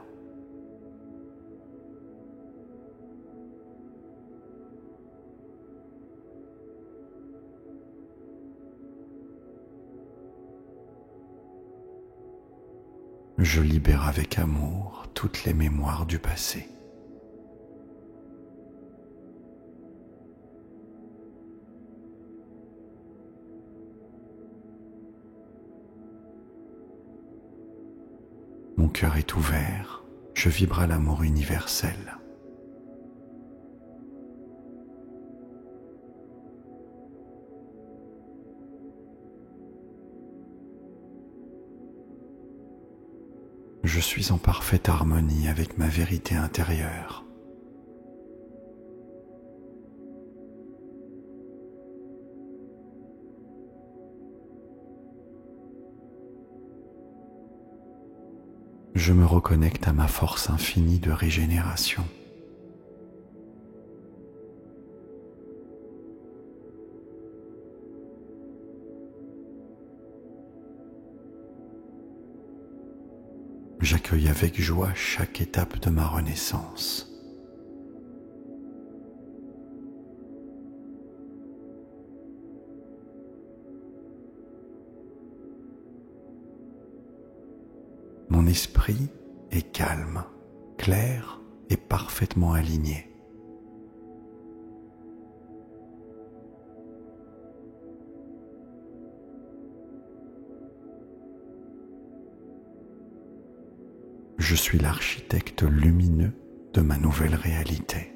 Je libère avec amour toutes les mémoires du passé. Mon cœur est ouvert, je vibre à l'amour universel. Je suis en parfaite harmonie avec ma vérité intérieure. Je me reconnecte à ma force infinie de régénération. J'accueille avec joie chaque étape de ma renaissance. Mon esprit est calme, clair et parfaitement aligné. Je suis l'architecte lumineux de ma nouvelle réalité.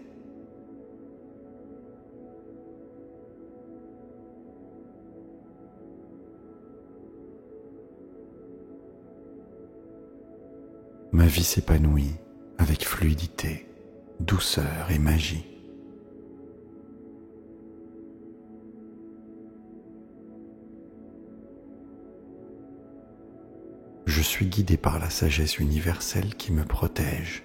Ma vie s'épanouit avec fluidité, douceur et magie. Je suis guidé par la sagesse universelle qui me protège.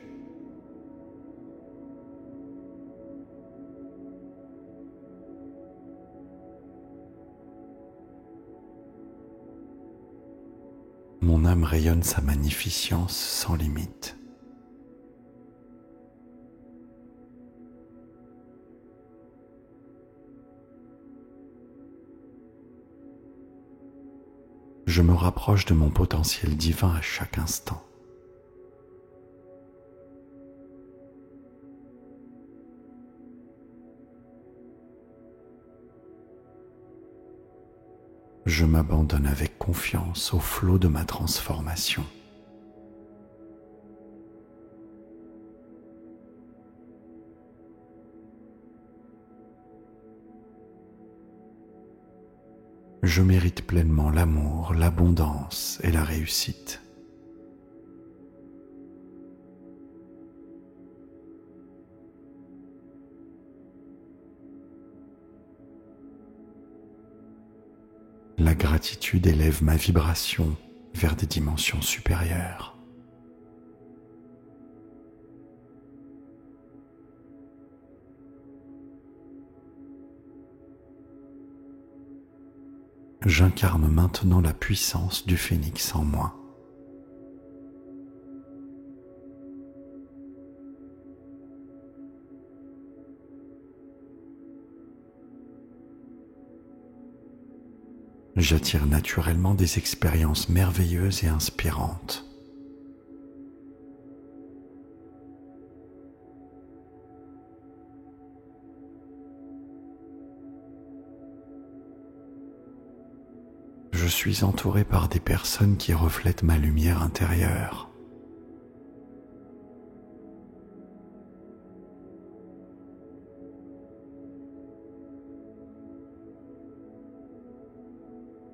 Mon âme rayonne sa magnificence sans limite. Je me rapproche de mon potentiel divin à chaque instant. Je m'abandonne avec confiance au flot de ma transformation. Je mérite pleinement l'amour, l'abondance et la réussite. La gratitude élève ma vibration vers des dimensions supérieures. J'incarne maintenant la puissance du phénix en moi. j'attire naturellement des expériences merveilleuses et inspirantes. Je suis entouré par des personnes qui reflètent ma lumière intérieure.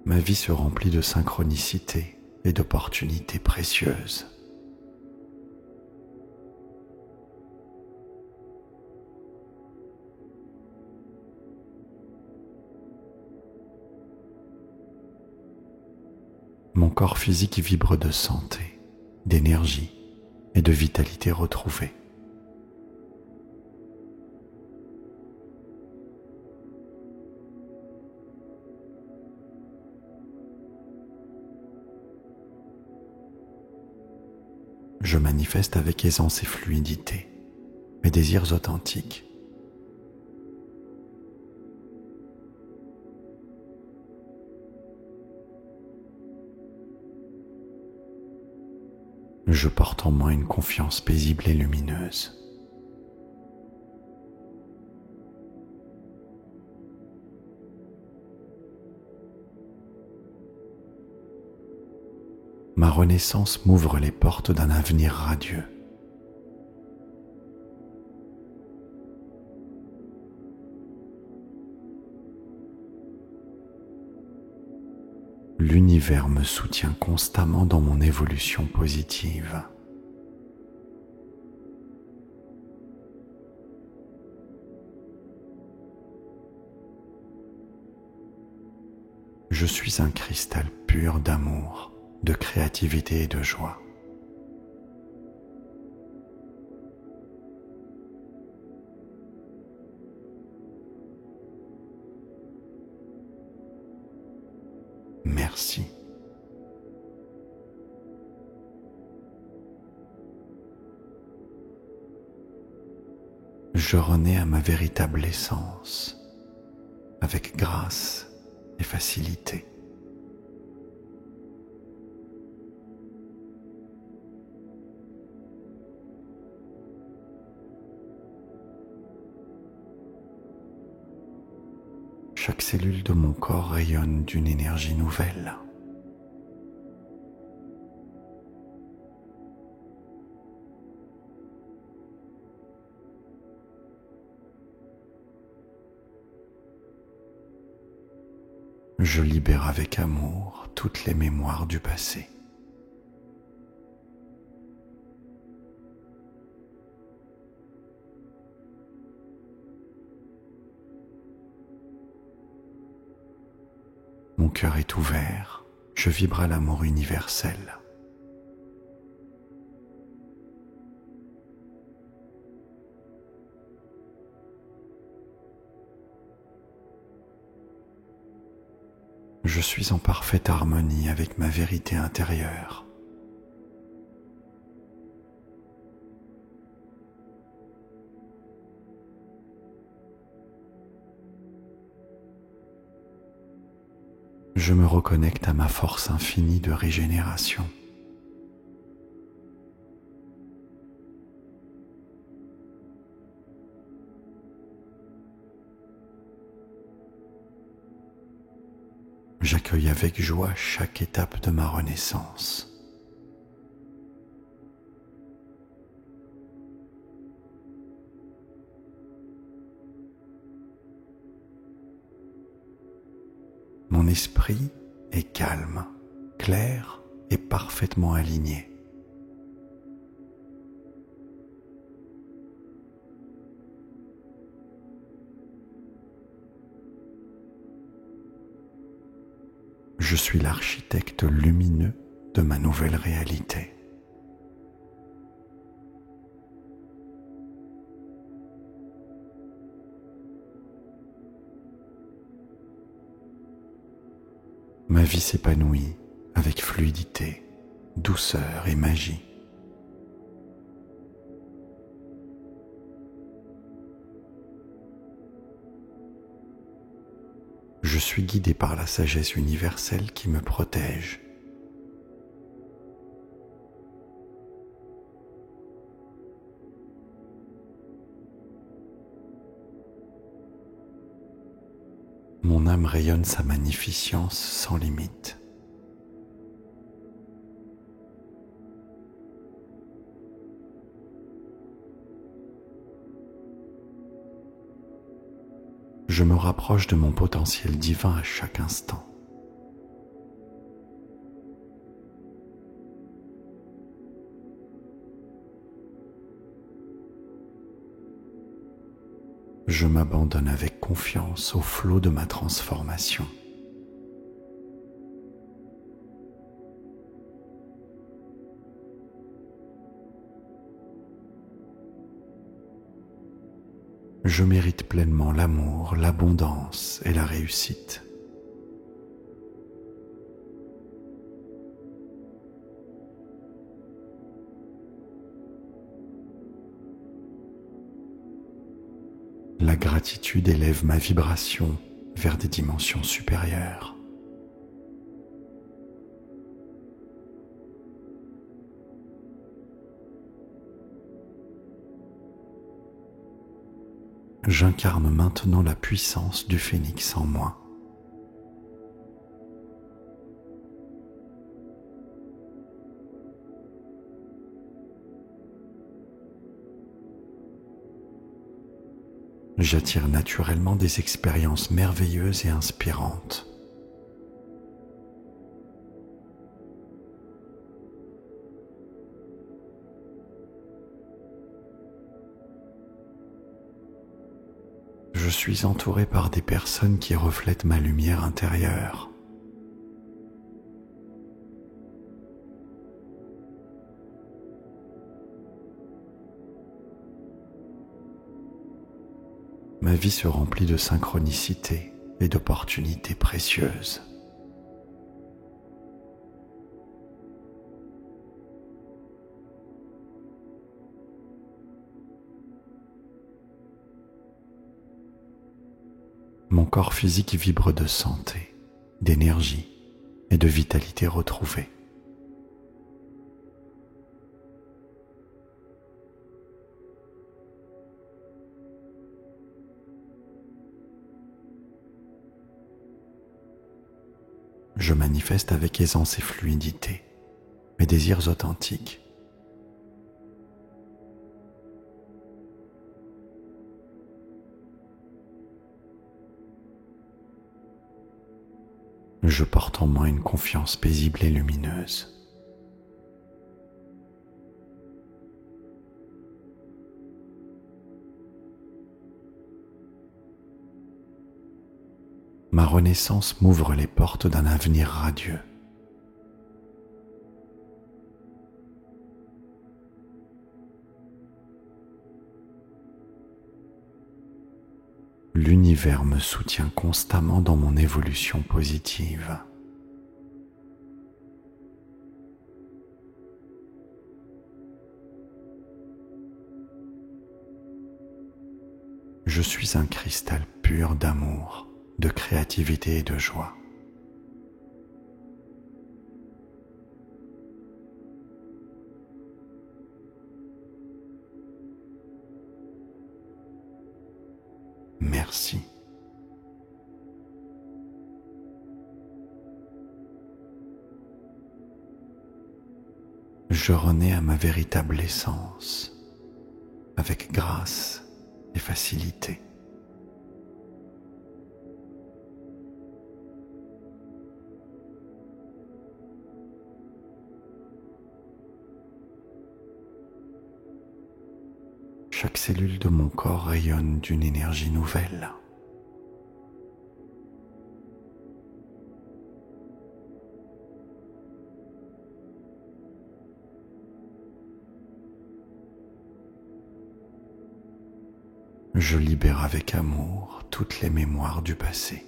Ma vie se remplit de synchronicité et d'opportunités précieuses. Mon corps physique vibre de santé, d'énergie et de vitalité retrouvée. Je manifeste avec aisance et fluidité mes désirs authentiques. Je porte en moi une confiance paisible et lumineuse. Ma renaissance m'ouvre les portes d'un avenir radieux. L'univers me soutient constamment dans mon évolution positive. Je suis un cristal pur d'amour, de créativité et de joie. Merci. Je renais à ma véritable essence, avec grâce et facilité. Chaque cellule de mon corps rayonne d'une énergie nouvelle. Je libère avec amour toutes les mémoires du passé. Mon cœur est ouvert, je vibre à l'amour universel. Je suis en parfaite harmonie avec ma vérité intérieure. Je me reconnecte à ma force infinie de régénération. J'accueille avec joie chaque étape de ma renaissance. Mon esprit est calme, clair et parfaitement aligné. Je suis l'architecte lumineux de ma nouvelle réalité. Ma vie s'épanouit avec fluidité, douceur et magie. Je suis guidé par la sagesse universelle qui me protège. Mon âme rayonne sa magnificence sans limite. Je me rapproche de mon potentiel divin à chaque instant. Je m'abandonne avec confiance au flot de ma transformation. Je mérite pleinement l'amour, l'abondance et la réussite. La gratitude élève ma vibration vers des dimensions supérieures. J'incarne maintenant la puissance du phénix en moi. J'attire naturellement des expériences merveilleuses et inspirantes. Je suis entouré par des personnes qui reflètent ma lumière intérieure. Ma vie se remplit de synchronicité et d'opportunités précieuses. Mon corps physique vibre de santé, d'énergie et de vitalité retrouvée. Je manifeste avec aisance et fluidité mes désirs authentiques. Je porte en moi une confiance paisible et lumineuse. Ma renaissance m'ouvre les portes d'un avenir radieux. L'univers me soutient constamment dans mon évolution positive. Je suis un cristal pur d'amour, de créativité et de joie. Merci. Je renais à ma véritable essence, avec grâce et facilité. Chaque cellule de mon corps rayonne d'une énergie nouvelle. Je libère avec amour toutes les mémoires du passé.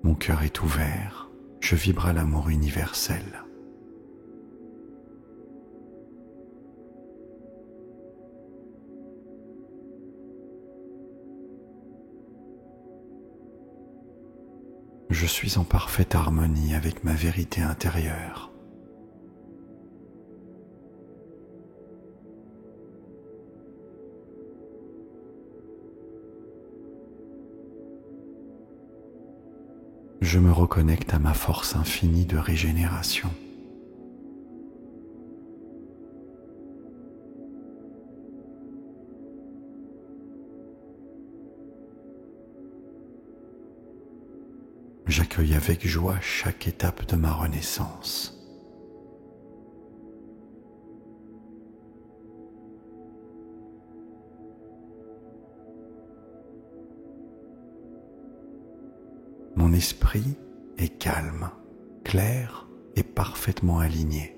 Mon cœur est ouvert, je vibre à l'amour universel. Je suis en parfaite harmonie avec ma vérité intérieure. Je me reconnecte à ma force infinie de régénération. J'accueille avec joie chaque étape de ma renaissance. Mon esprit est calme, clair et parfaitement aligné.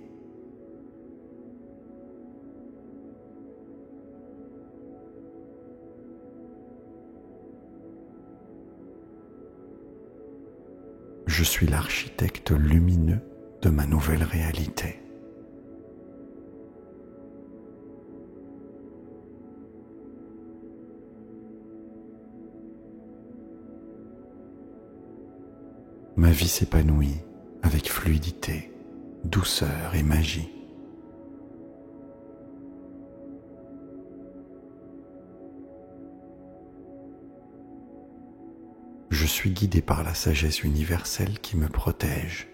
Je suis l'architecte lumineux de ma nouvelle réalité. Ma vie s'épanouit avec fluidité, douceur et magie. Je suis guidé par la sagesse universelle qui me protège.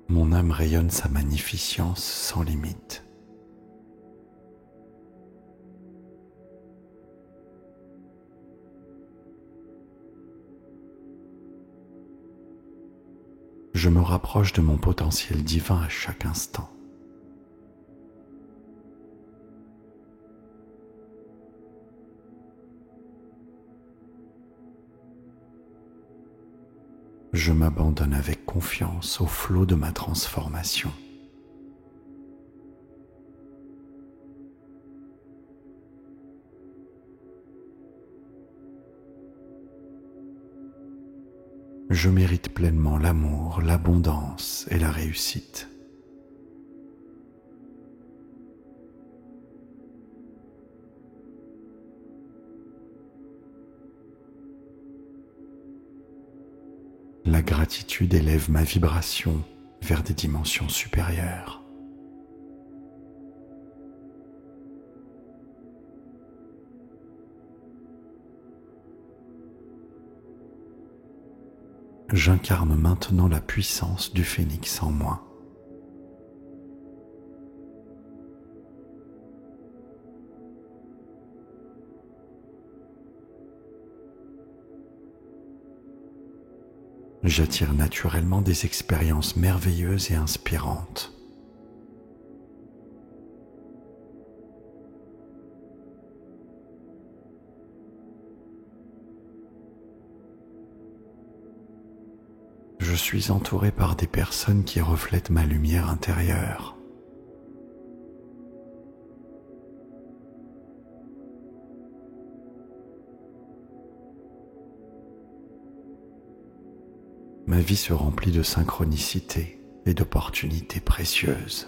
Mon âme rayonne sa magnificence sans limite. Je me rapproche de mon potentiel divin à chaque instant. Je m'abandonne avec confiance au flot de ma transformation. Je mérite pleinement l'amour, l'abondance et la réussite. La gratitude élève ma vibration vers des dimensions supérieures. J'incarne maintenant la puissance du phénix en moi. J'attire naturellement des expériences merveilleuses et inspirantes. Je suis entouré par des personnes qui reflètent ma lumière intérieure. Ma vie se remplit de synchronicité et d'opportunités précieuses.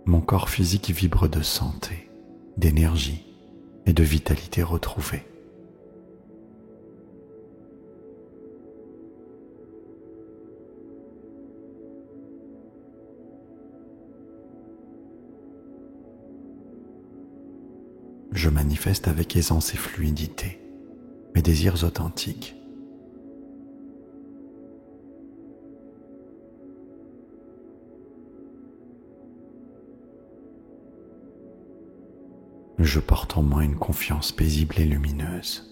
Mon corps physique vibre de santé, d'énergie et de vitalité retrouvée. Je manifeste avec aisance et fluidité mes désirs authentiques. Je porte en moi une confiance paisible et lumineuse.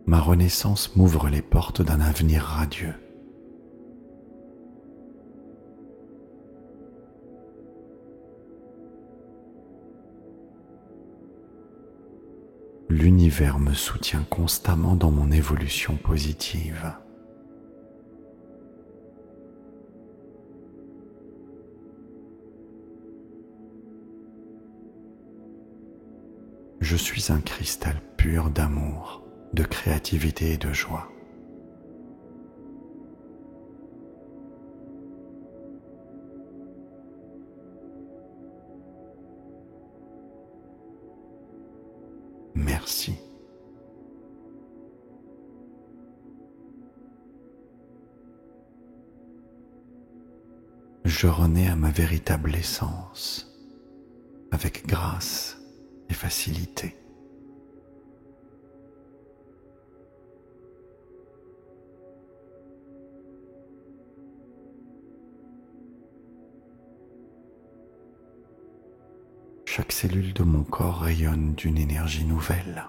Ma renaissance m'ouvre les portes d'un avenir radieux. l'univers me soutient constamment dans mon évolution positive. Je suis un cristal pur d'amour, de créativité et de joie. Merci. Je renais à ma véritable essence, avec grâce et facilité. Chaque cellule de mon corps rayonne d'une énergie nouvelle.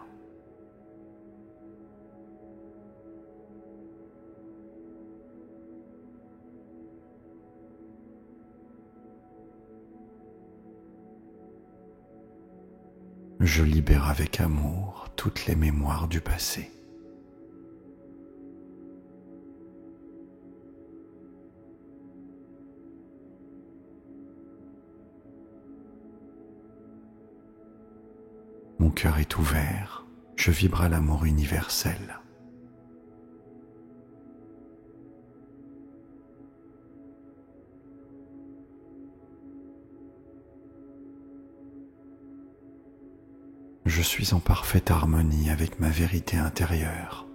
Je libère avec amour toutes les mémoires du passé. Mon cœur est ouvert, je vibre à l'amour universel. Je suis en parfaite harmonie avec ma vérité intérieure.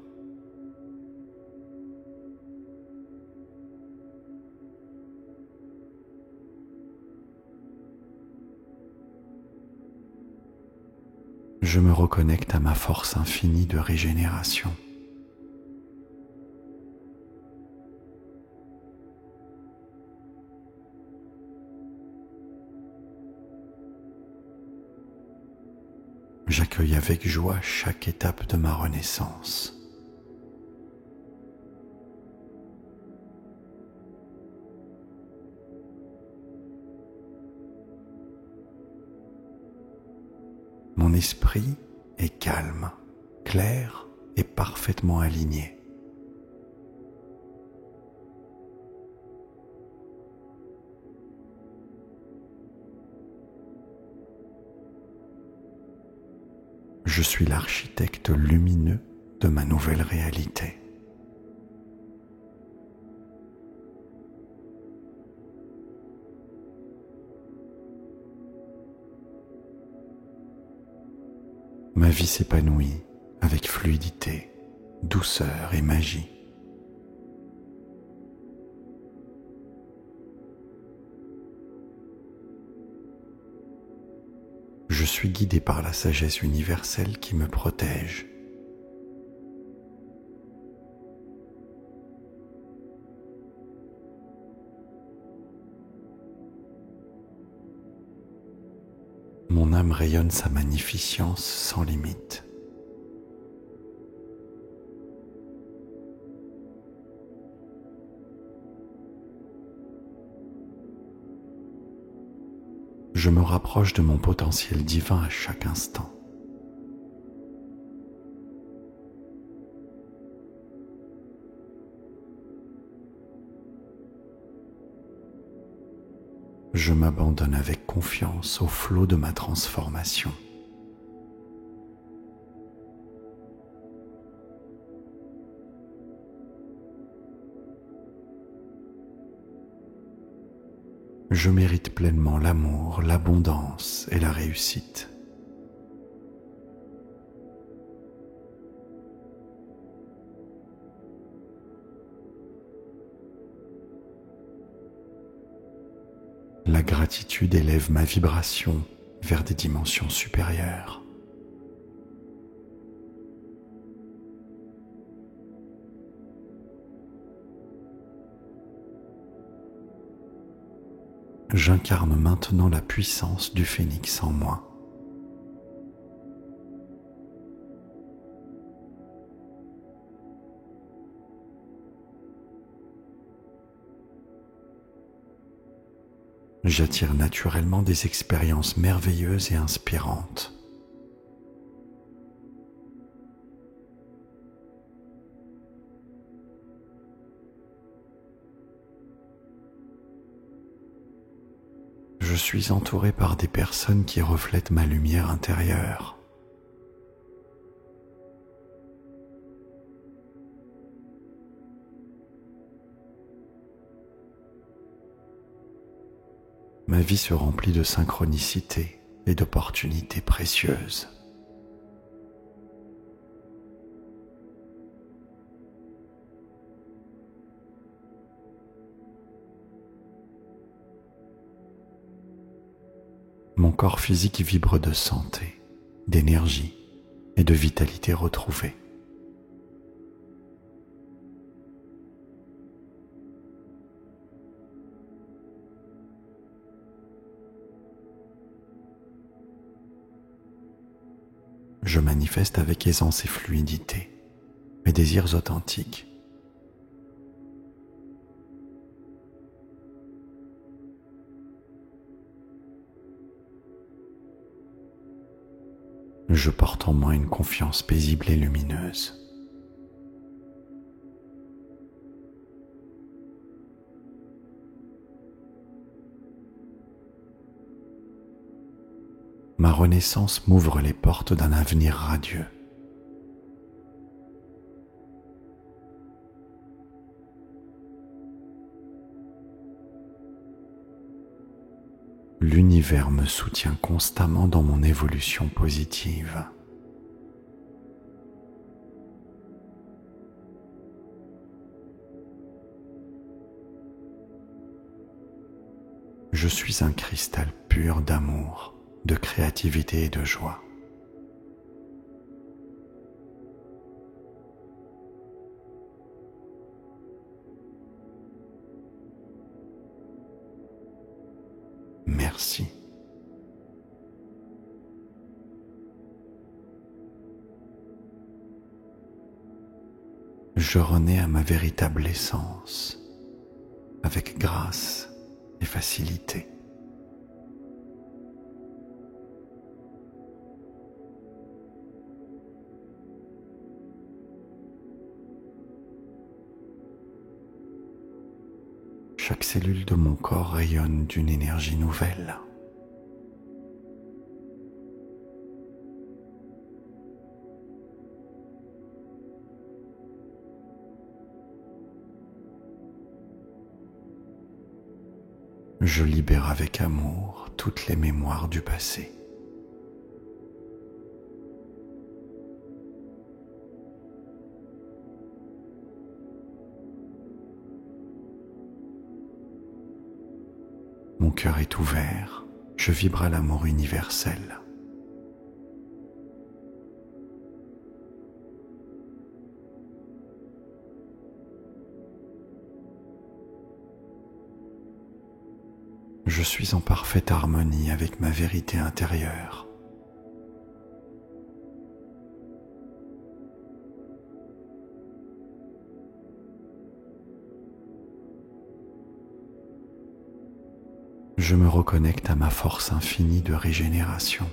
Je me reconnecte à ma force infinie de régénération. J'accueille avec joie chaque étape de ma renaissance. Mon esprit est calme, clair et parfaitement aligné. Je suis l'architecte lumineux de ma nouvelle réalité. Ma vie s'épanouit avec fluidité, douceur et magie. Je suis guidé par la sagesse universelle qui me protège. Mon âme rayonne sa magnificence sans limite. Je me rapproche de mon potentiel divin à chaque instant. Je m'abandonne avec confiance au flot de ma transformation. Je mérite pleinement l'amour, l'abondance et la réussite. La gratitude élève ma vibration vers des dimensions supérieures. J'incarne maintenant la puissance du phénix en moi. J'attire naturellement des expériences merveilleuses et inspirantes. suis entouré par des personnes qui reflètent ma lumière intérieure. Ma vie se remplit de synchronicité et d'opportunités précieuses. Mon corps physique vibre de santé, d'énergie et de vitalité retrouvée. Je manifeste avec aisance et fluidité mes désirs authentiques. Je porte en moi une confiance paisible et lumineuse. Ma renaissance m'ouvre les portes d'un avenir radieux. L'univers me soutient constamment dans mon évolution positive. Je suis un cristal pur d'amour, de créativité et de joie. Merci. Je renais à ma véritable essence, avec grâce et facilité. Chaque cellule de mon corps rayonne d'une énergie nouvelle. Je libère avec amour toutes les mémoires du passé. Mon cœur est ouvert, je vibre à l'amour universel. Je suis en parfaite harmonie avec ma vérité intérieure. Je me reconnecte à ma force infinie de régénération.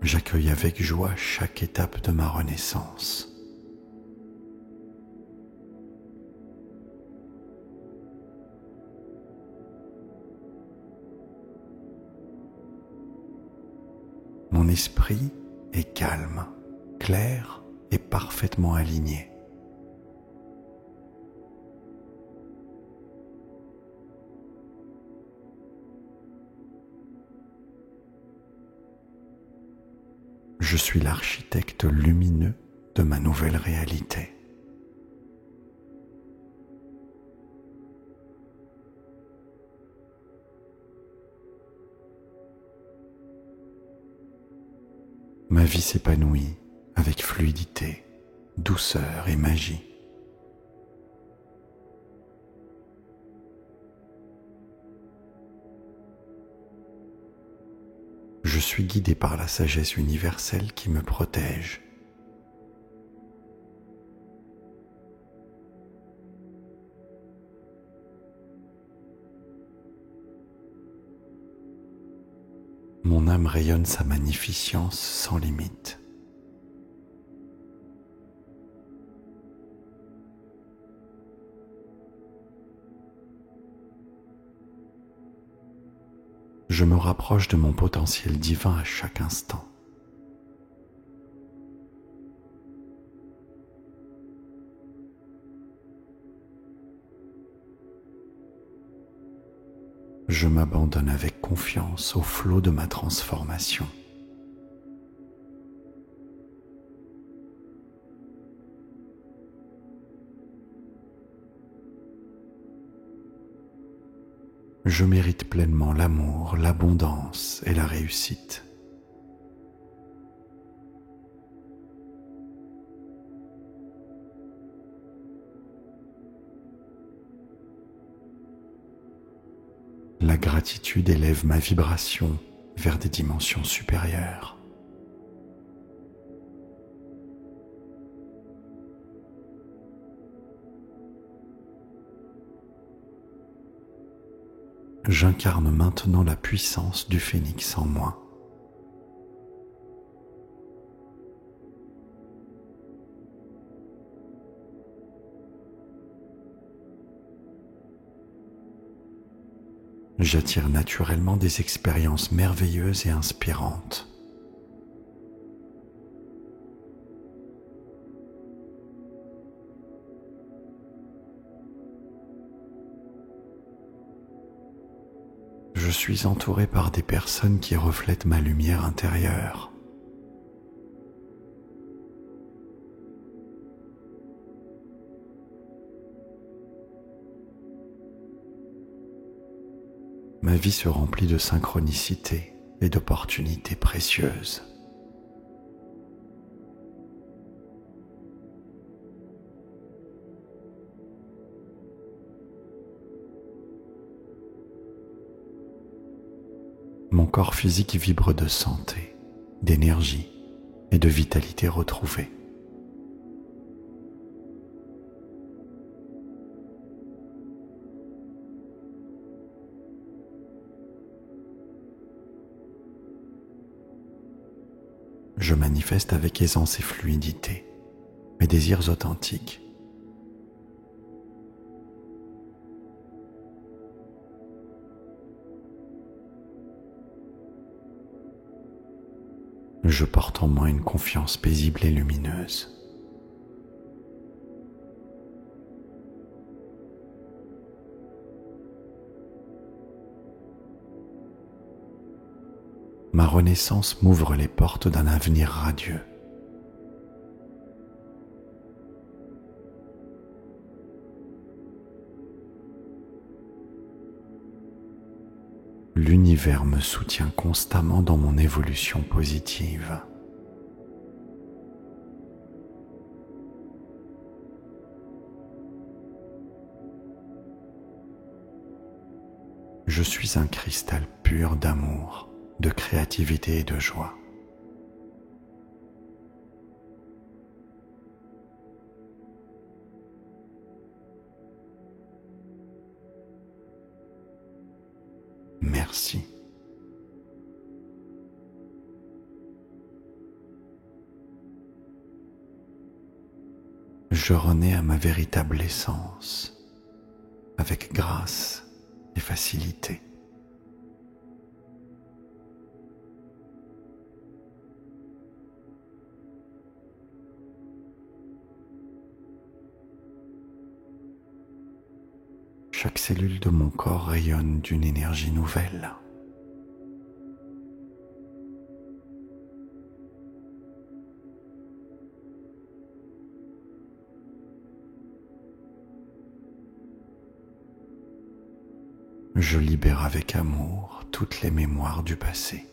J'accueille avec joie chaque étape de ma renaissance. Mon esprit est calme, clair et parfaitement aligné. Je suis l'architecte lumineux de ma nouvelle réalité. Ma vie s'épanouit avec fluidité, douceur et magie. Je suis guidé par la sagesse universelle qui me protège. Mon âme rayonne sa magnificence sans limite. je me rapproche de mon potentiel divin à chaque instant. Je m'abandonne avec confiance au flot de ma transformation. Je mérite pleinement l'amour, l'abondance et la réussite. La gratitude élève ma vibration vers des dimensions supérieures. J'incarne maintenant la puissance du phénix en moi. J'attire naturellement des expériences merveilleuses et inspirantes. Je suis entouré par des personnes qui reflètent ma lumière intérieure. Ma vie se remplit de synchronicité et d'opportunités précieuses. Mon corps physique vibre de santé, d'énergie et de vitalité retrouvée. Je manifeste avec aisance et fluidité mes désirs authentiques. Je porte en moi une confiance paisible et lumineuse. Ma renaissance m'ouvre les portes d'un avenir radieux. L'univers me soutient constamment dans mon évolution positive. Je suis un cristal pur d'amour, de créativité et de joie. Merci. Je renais à ma véritable essence, avec grâce et facilité. Chaque cellule de mon corps rayonne d'une énergie nouvelle. Je libère avec amour toutes les mémoires du passé.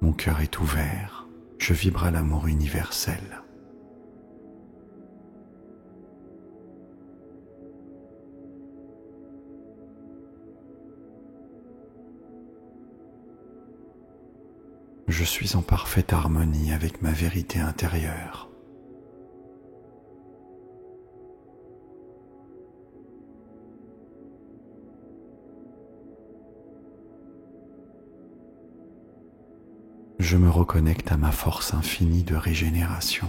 Mon cœur est ouvert, je vibre à l'amour universel. Je suis en parfaite harmonie avec ma vérité intérieure. je me reconnecte à ma force infinie de régénération.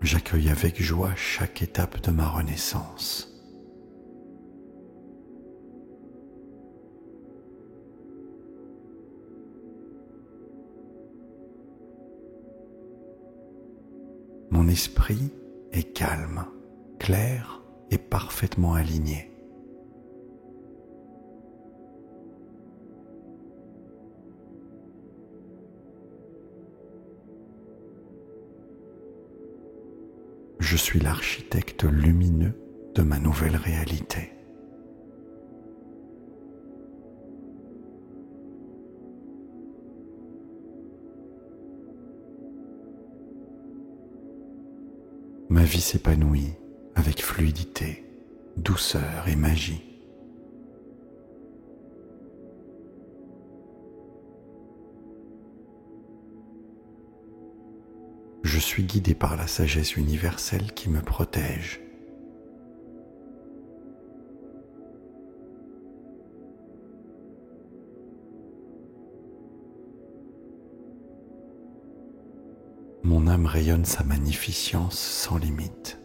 J'accueille avec joie chaque étape de ma renaissance. Mon esprit est calme, clair et parfaitement aligné. Je suis l'architecte lumineux de ma nouvelle réalité. Ma vie s'épanouit avec fluidité, douceur et magie. Je suis guidé par la sagesse universelle qui me protège. Mon âme rayonne sa magnificence sans limite.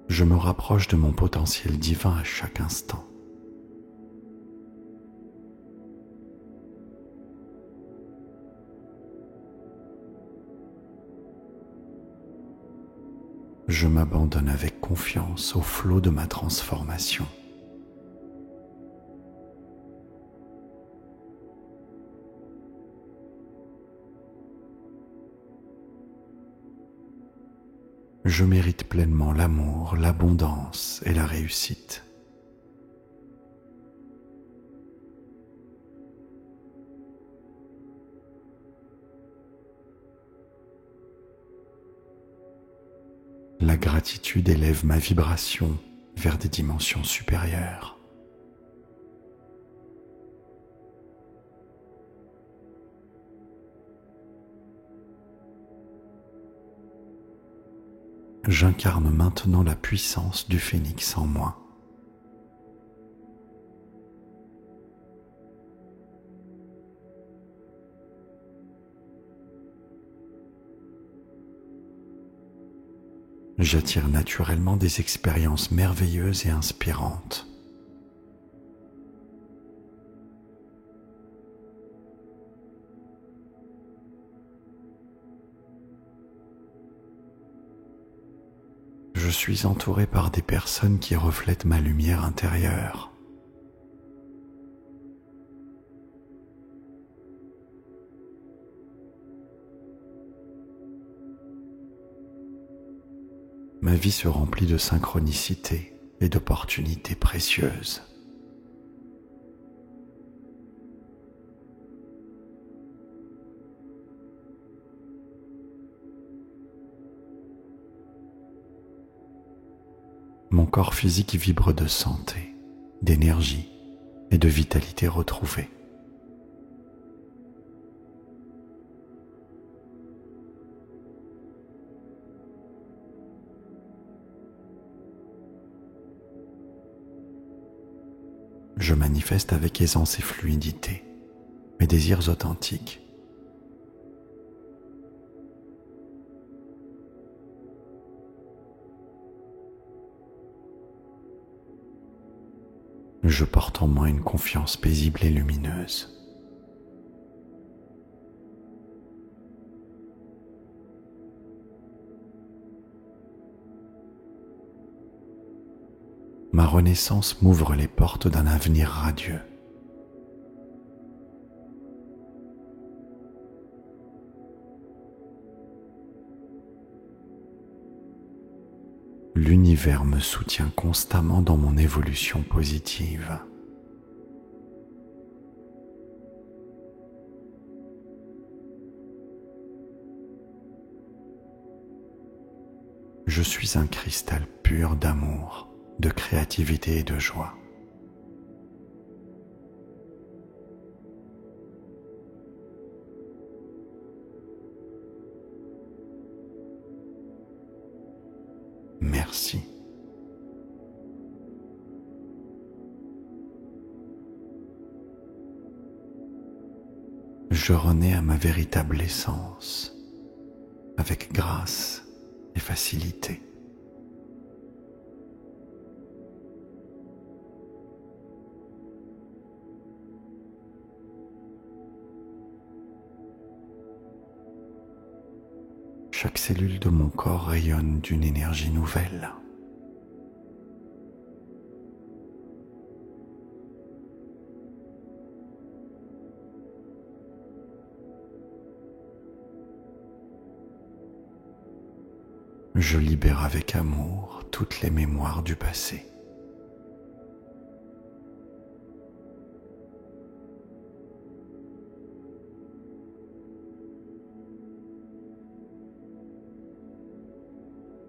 Je me rapproche de mon potentiel divin à chaque instant. Je m'abandonne avec confiance au flot de ma transformation. Je mérite pleinement l'amour, l'abondance et la réussite. La gratitude élève ma vibration vers des dimensions supérieures. J'incarne maintenant la puissance du phénix en moi. J'attire naturellement des expériences merveilleuses et inspirantes. Je suis entouré par des personnes qui reflètent ma lumière intérieure. Ma vie se remplit de synchronicité et d'opportunités précieuses. Mon corps physique vibre de santé, d'énergie et de vitalité retrouvée. Je manifeste avec aisance et fluidité mes désirs authentiques. Je porte en moi une confiance paisible et lumineuse. Ma renaissance m'ouvre les portes d'un avenir radieux. L'univers me soutient constamment dans mon évolution positive. Je suis un cristal pur d'amour, de créativité et de joie. je renais à ma véritable essence, avec grâce et facilité. Chaque cellule de mon corps rayonne d'une énergie nouvelle. Je libère avec amour toutes les mémoires du passé.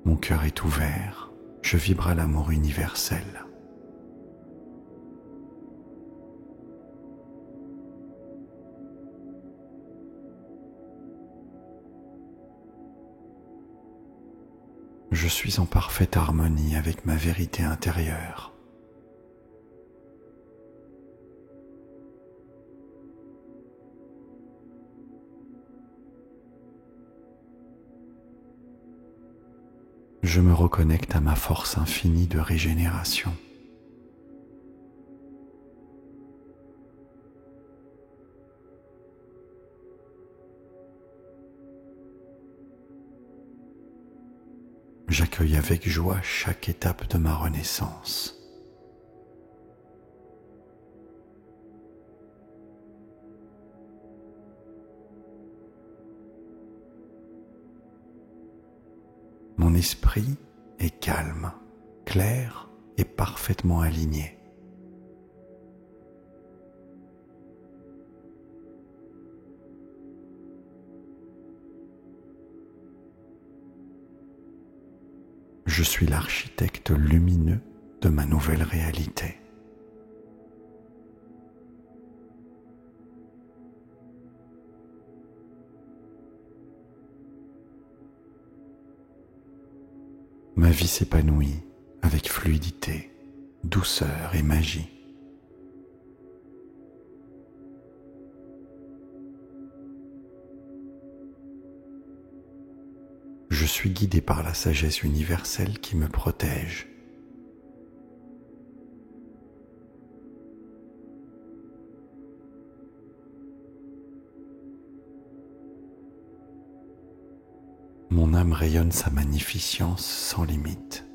Mon cœur est ouvert, je vibre à l'amour universel. Je suis en parfaite harmonie avec ma vérité intérieure. Je me reconnecte à ma force infinie de régénération. J'accueille avec joie chaque étape de ma renaissance. Mon esprit est calme, clair et parfaitement aligné. Je suis l'architecte lumineux de ma nouvelle réalité. Ma vie s'épanouit avec fluidité, douceur et magie. Je suis guidé par la sagesse universelle qui me protège. Mon âme rayonne sa magnificence sans limite.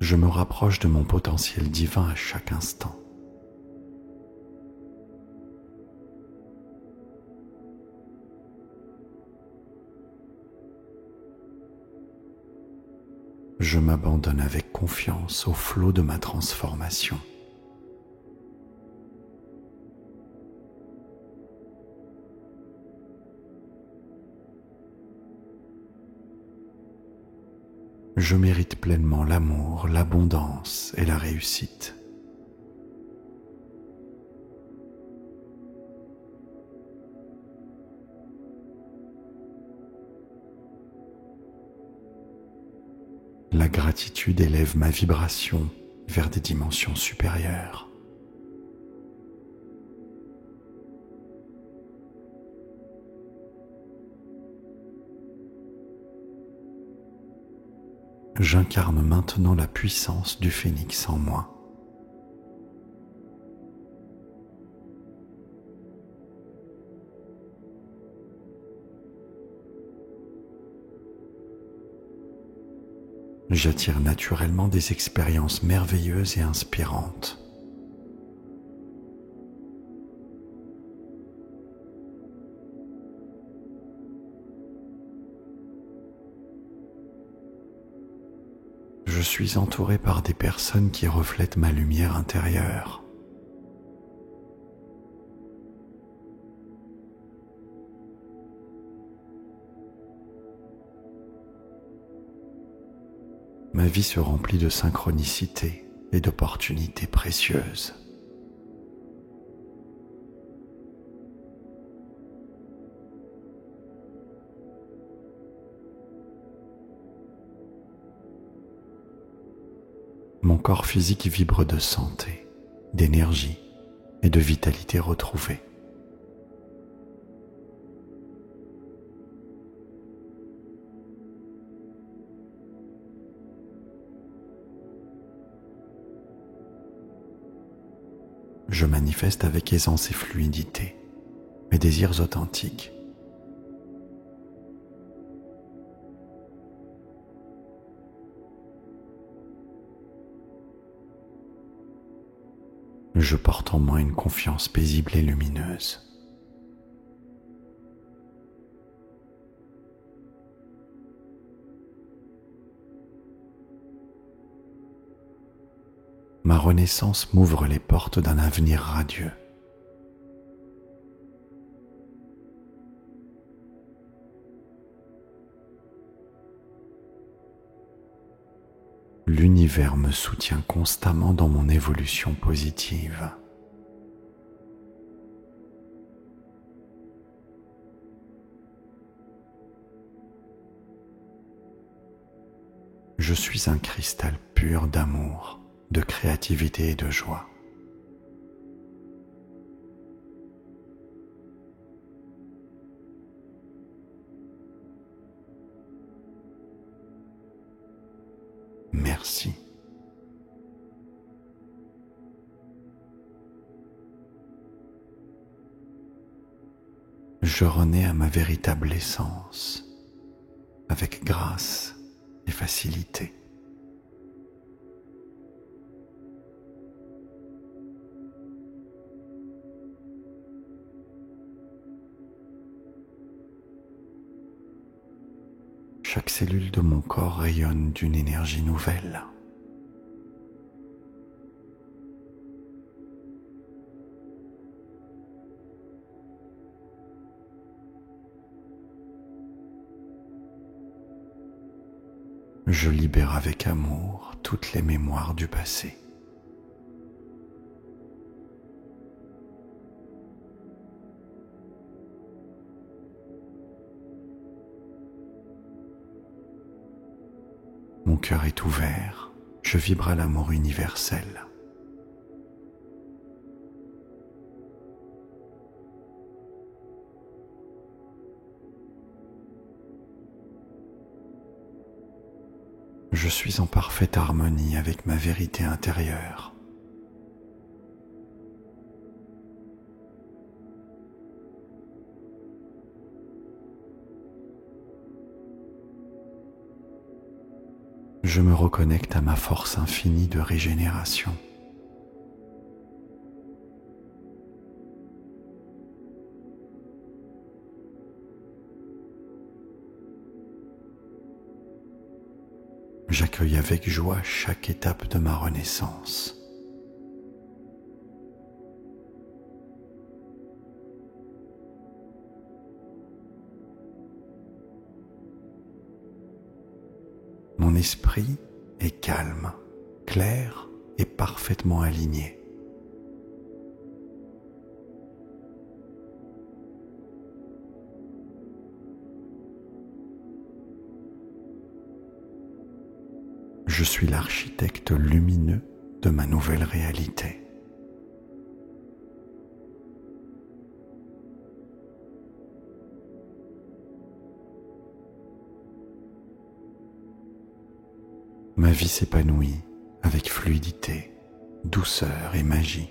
Je me rapproche de mon potentiel divin à chaque instant. Je m'abandonne avec confiance au flot de ma transformation. Je mérite pleinement l'amour, l'abondance et la réussite. La gratitude élève ma vibration vers des dimensions supérieures. J'incarne maintenant la puissance du phénix en moi. J'attire naturellement des expériences merveilleuses et inspirantes. Je suis entouré par des personnes qui reflètent ma lumière intérieure. Ma vie se remplit de synchronicité et d'opportunités précieuses. Mon corps physique vibre de santé, d'énergie et de vitalité retrouvée. Je manifeste avec aisance et fluidité mes désirs authentiques. Je porte en moi une confiance paisible et lumineuse. Ma renaissance m'ouvre les portes d'un avenir radieux. L'univers me soutient constamment dans mon évolution positive. Je suis un cristal pur d'amour, de créativité et de joie. Merci. Je renais à ma véritable essence, avec grâce et facilité. Chaque cellule de mon corps rayonne d'une énergie nouvelle. Je libère avec amour toutes les mémoires du passé. Mon cœur est ouvert, je vibre à l'amour universel. Je suis en parfaite harmonie avec ma vérité intérieure. Je me reconnecte à ma force infinie de régénération. J'accueille avec joie chaque étape de ma renaissance. Mon esprit est calme, clair et parfaitement aligné. Je suis l'architecte lumineux de ma nouvelle réalité. Ma vie s'épanouit avec fluidité, douceur et magie.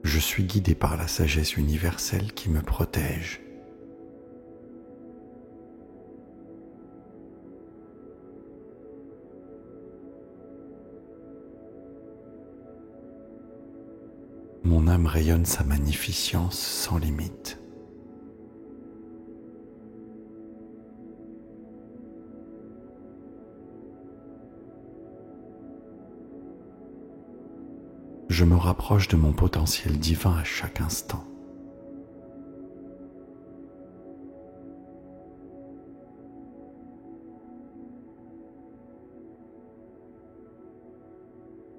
Je suis guidé par la sagesse universelle qui me protège. Mon âme rayonne sa magnificence sans limite. Je me rapproche de mon potentiel divin à chaque instant.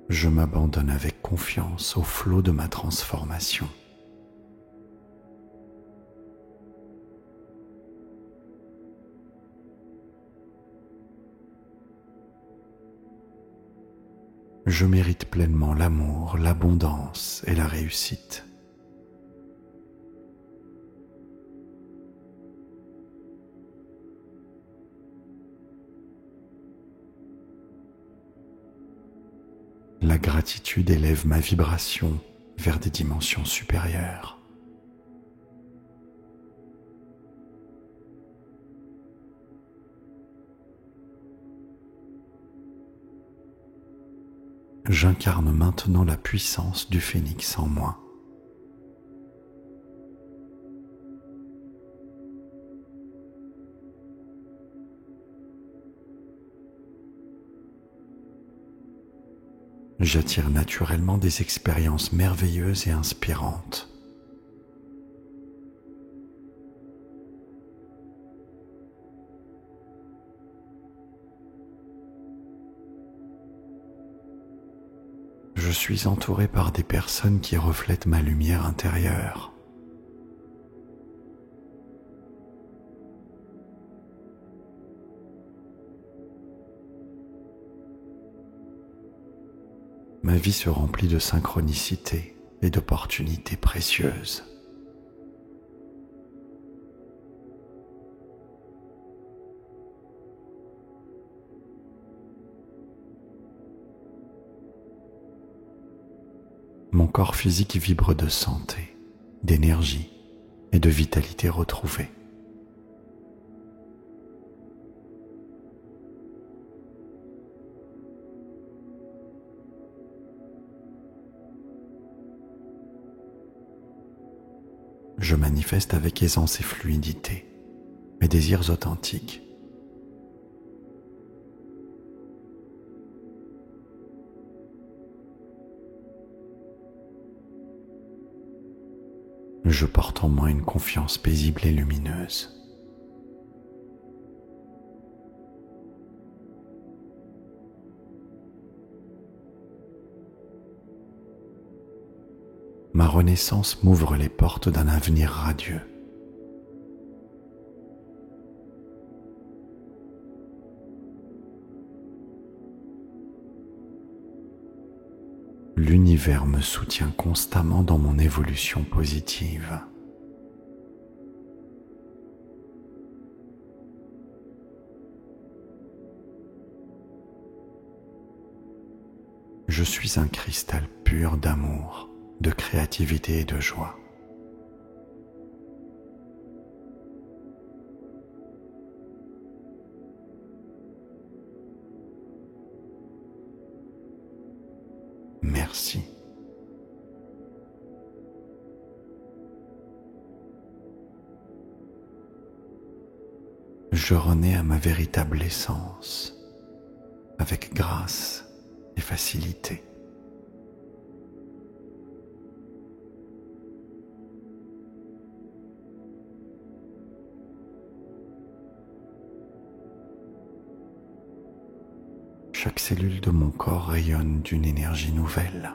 Je m'abandonne avec confiance au flot de ma transformation. Je mérite pleinement l'amour, l'abondance et la réussite. La gratitude élève ma vibration vers des dimensions supérieures. J'incarne maintenant la puissance du phénix en moi. J'attire naturellement des expériences merveilleuses et inspirantes. Je suis entouré par des personnes qui reflètent ma lumière intérieure. Ma vie se remplit de synchronicité et d'opportunités précieuses. Mon corps physique vibre de santé, d'énergie et de vitalité retrouvée. Je manifeste avec aisance et fluidité mes désirs authentiques. Je porte en moi une confiance paisible et lumineuse. Ma renaissance m'ouvre les portes d'un avenir radieux. L'univers me soutient constamment dans mon évolution positive. Je suis un cristal pur d'amour, de créativité et de joie. Merci. Je renais à ma véritable essence, avec grâce et facilité. Chaque cellule de mon corps rayonne d'une énergie nouvelle.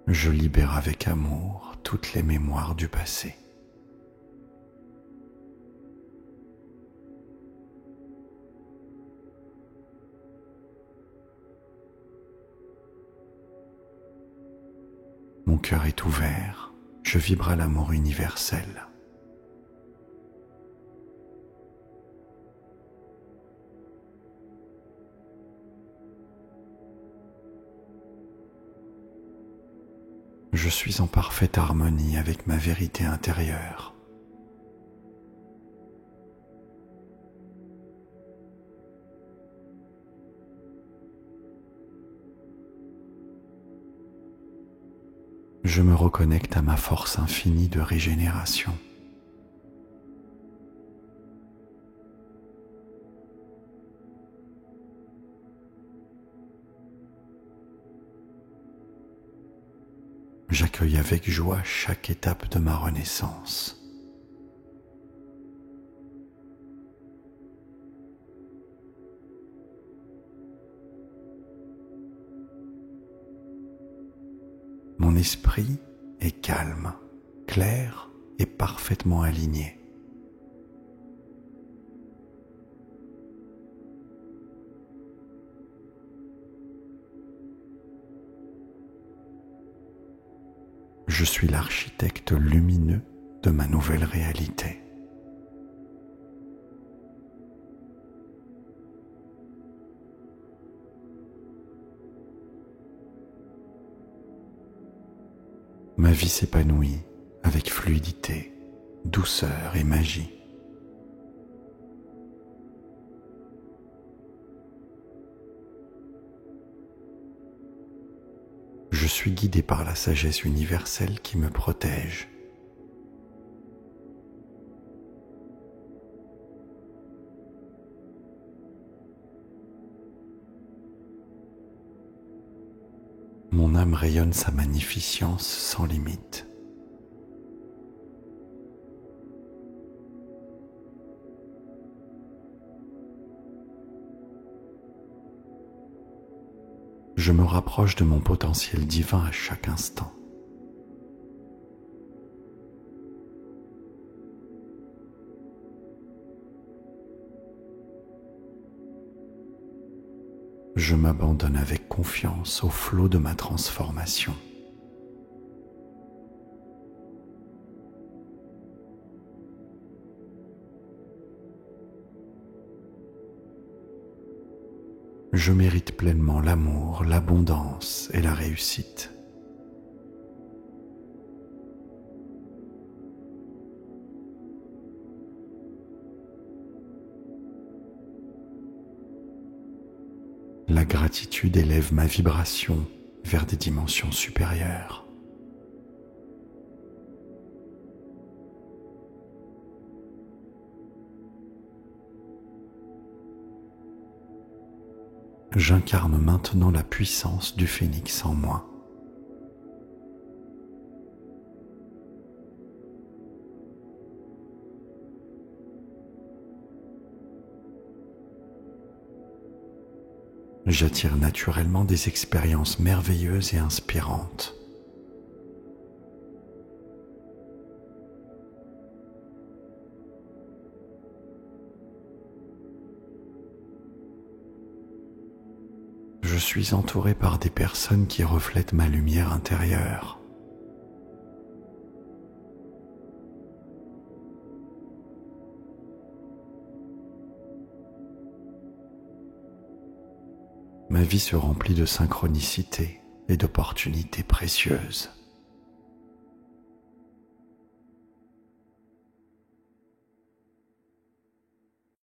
Je libère avec amour toutes les mémoires du passé. Mon cœur est ouvert, je vibre à l'amour universel. Je suis en parfaite harmonie avec ma vérité intérieure. Je me reconnecte à ma force infinie de régénération. J'accueille avec joie chaque étape de ma renaissance. Mon esprit est calme, clair et parfaitement aligné. Je suis l'architecte lumineux de ma nouvelle réalité. Ma vie s'épanouit avec fluidité, douceur et magie. Je suis guidé par la sagesse universelle qui me protège. Mon âme rayonne sa magnificence sans limite. Je me rapproche de mon potentiel divin à chaque instant. Je m'abandonne avec confiance au flot de ma transformation. Je mérite pleinement l'amour, l'abondance et la réussite. La gratitude élève ma vibration vers des dimensions supérieures. J'incarne maintenant la puissance du phénix en moi. J'attire naturellement des expériences merveilleuses et inspirantes. Je suis entouré par des personnes qui reflètent ma lumière intérieure. Ma vie se remplit de synchronicité et d'opportunités précieuses.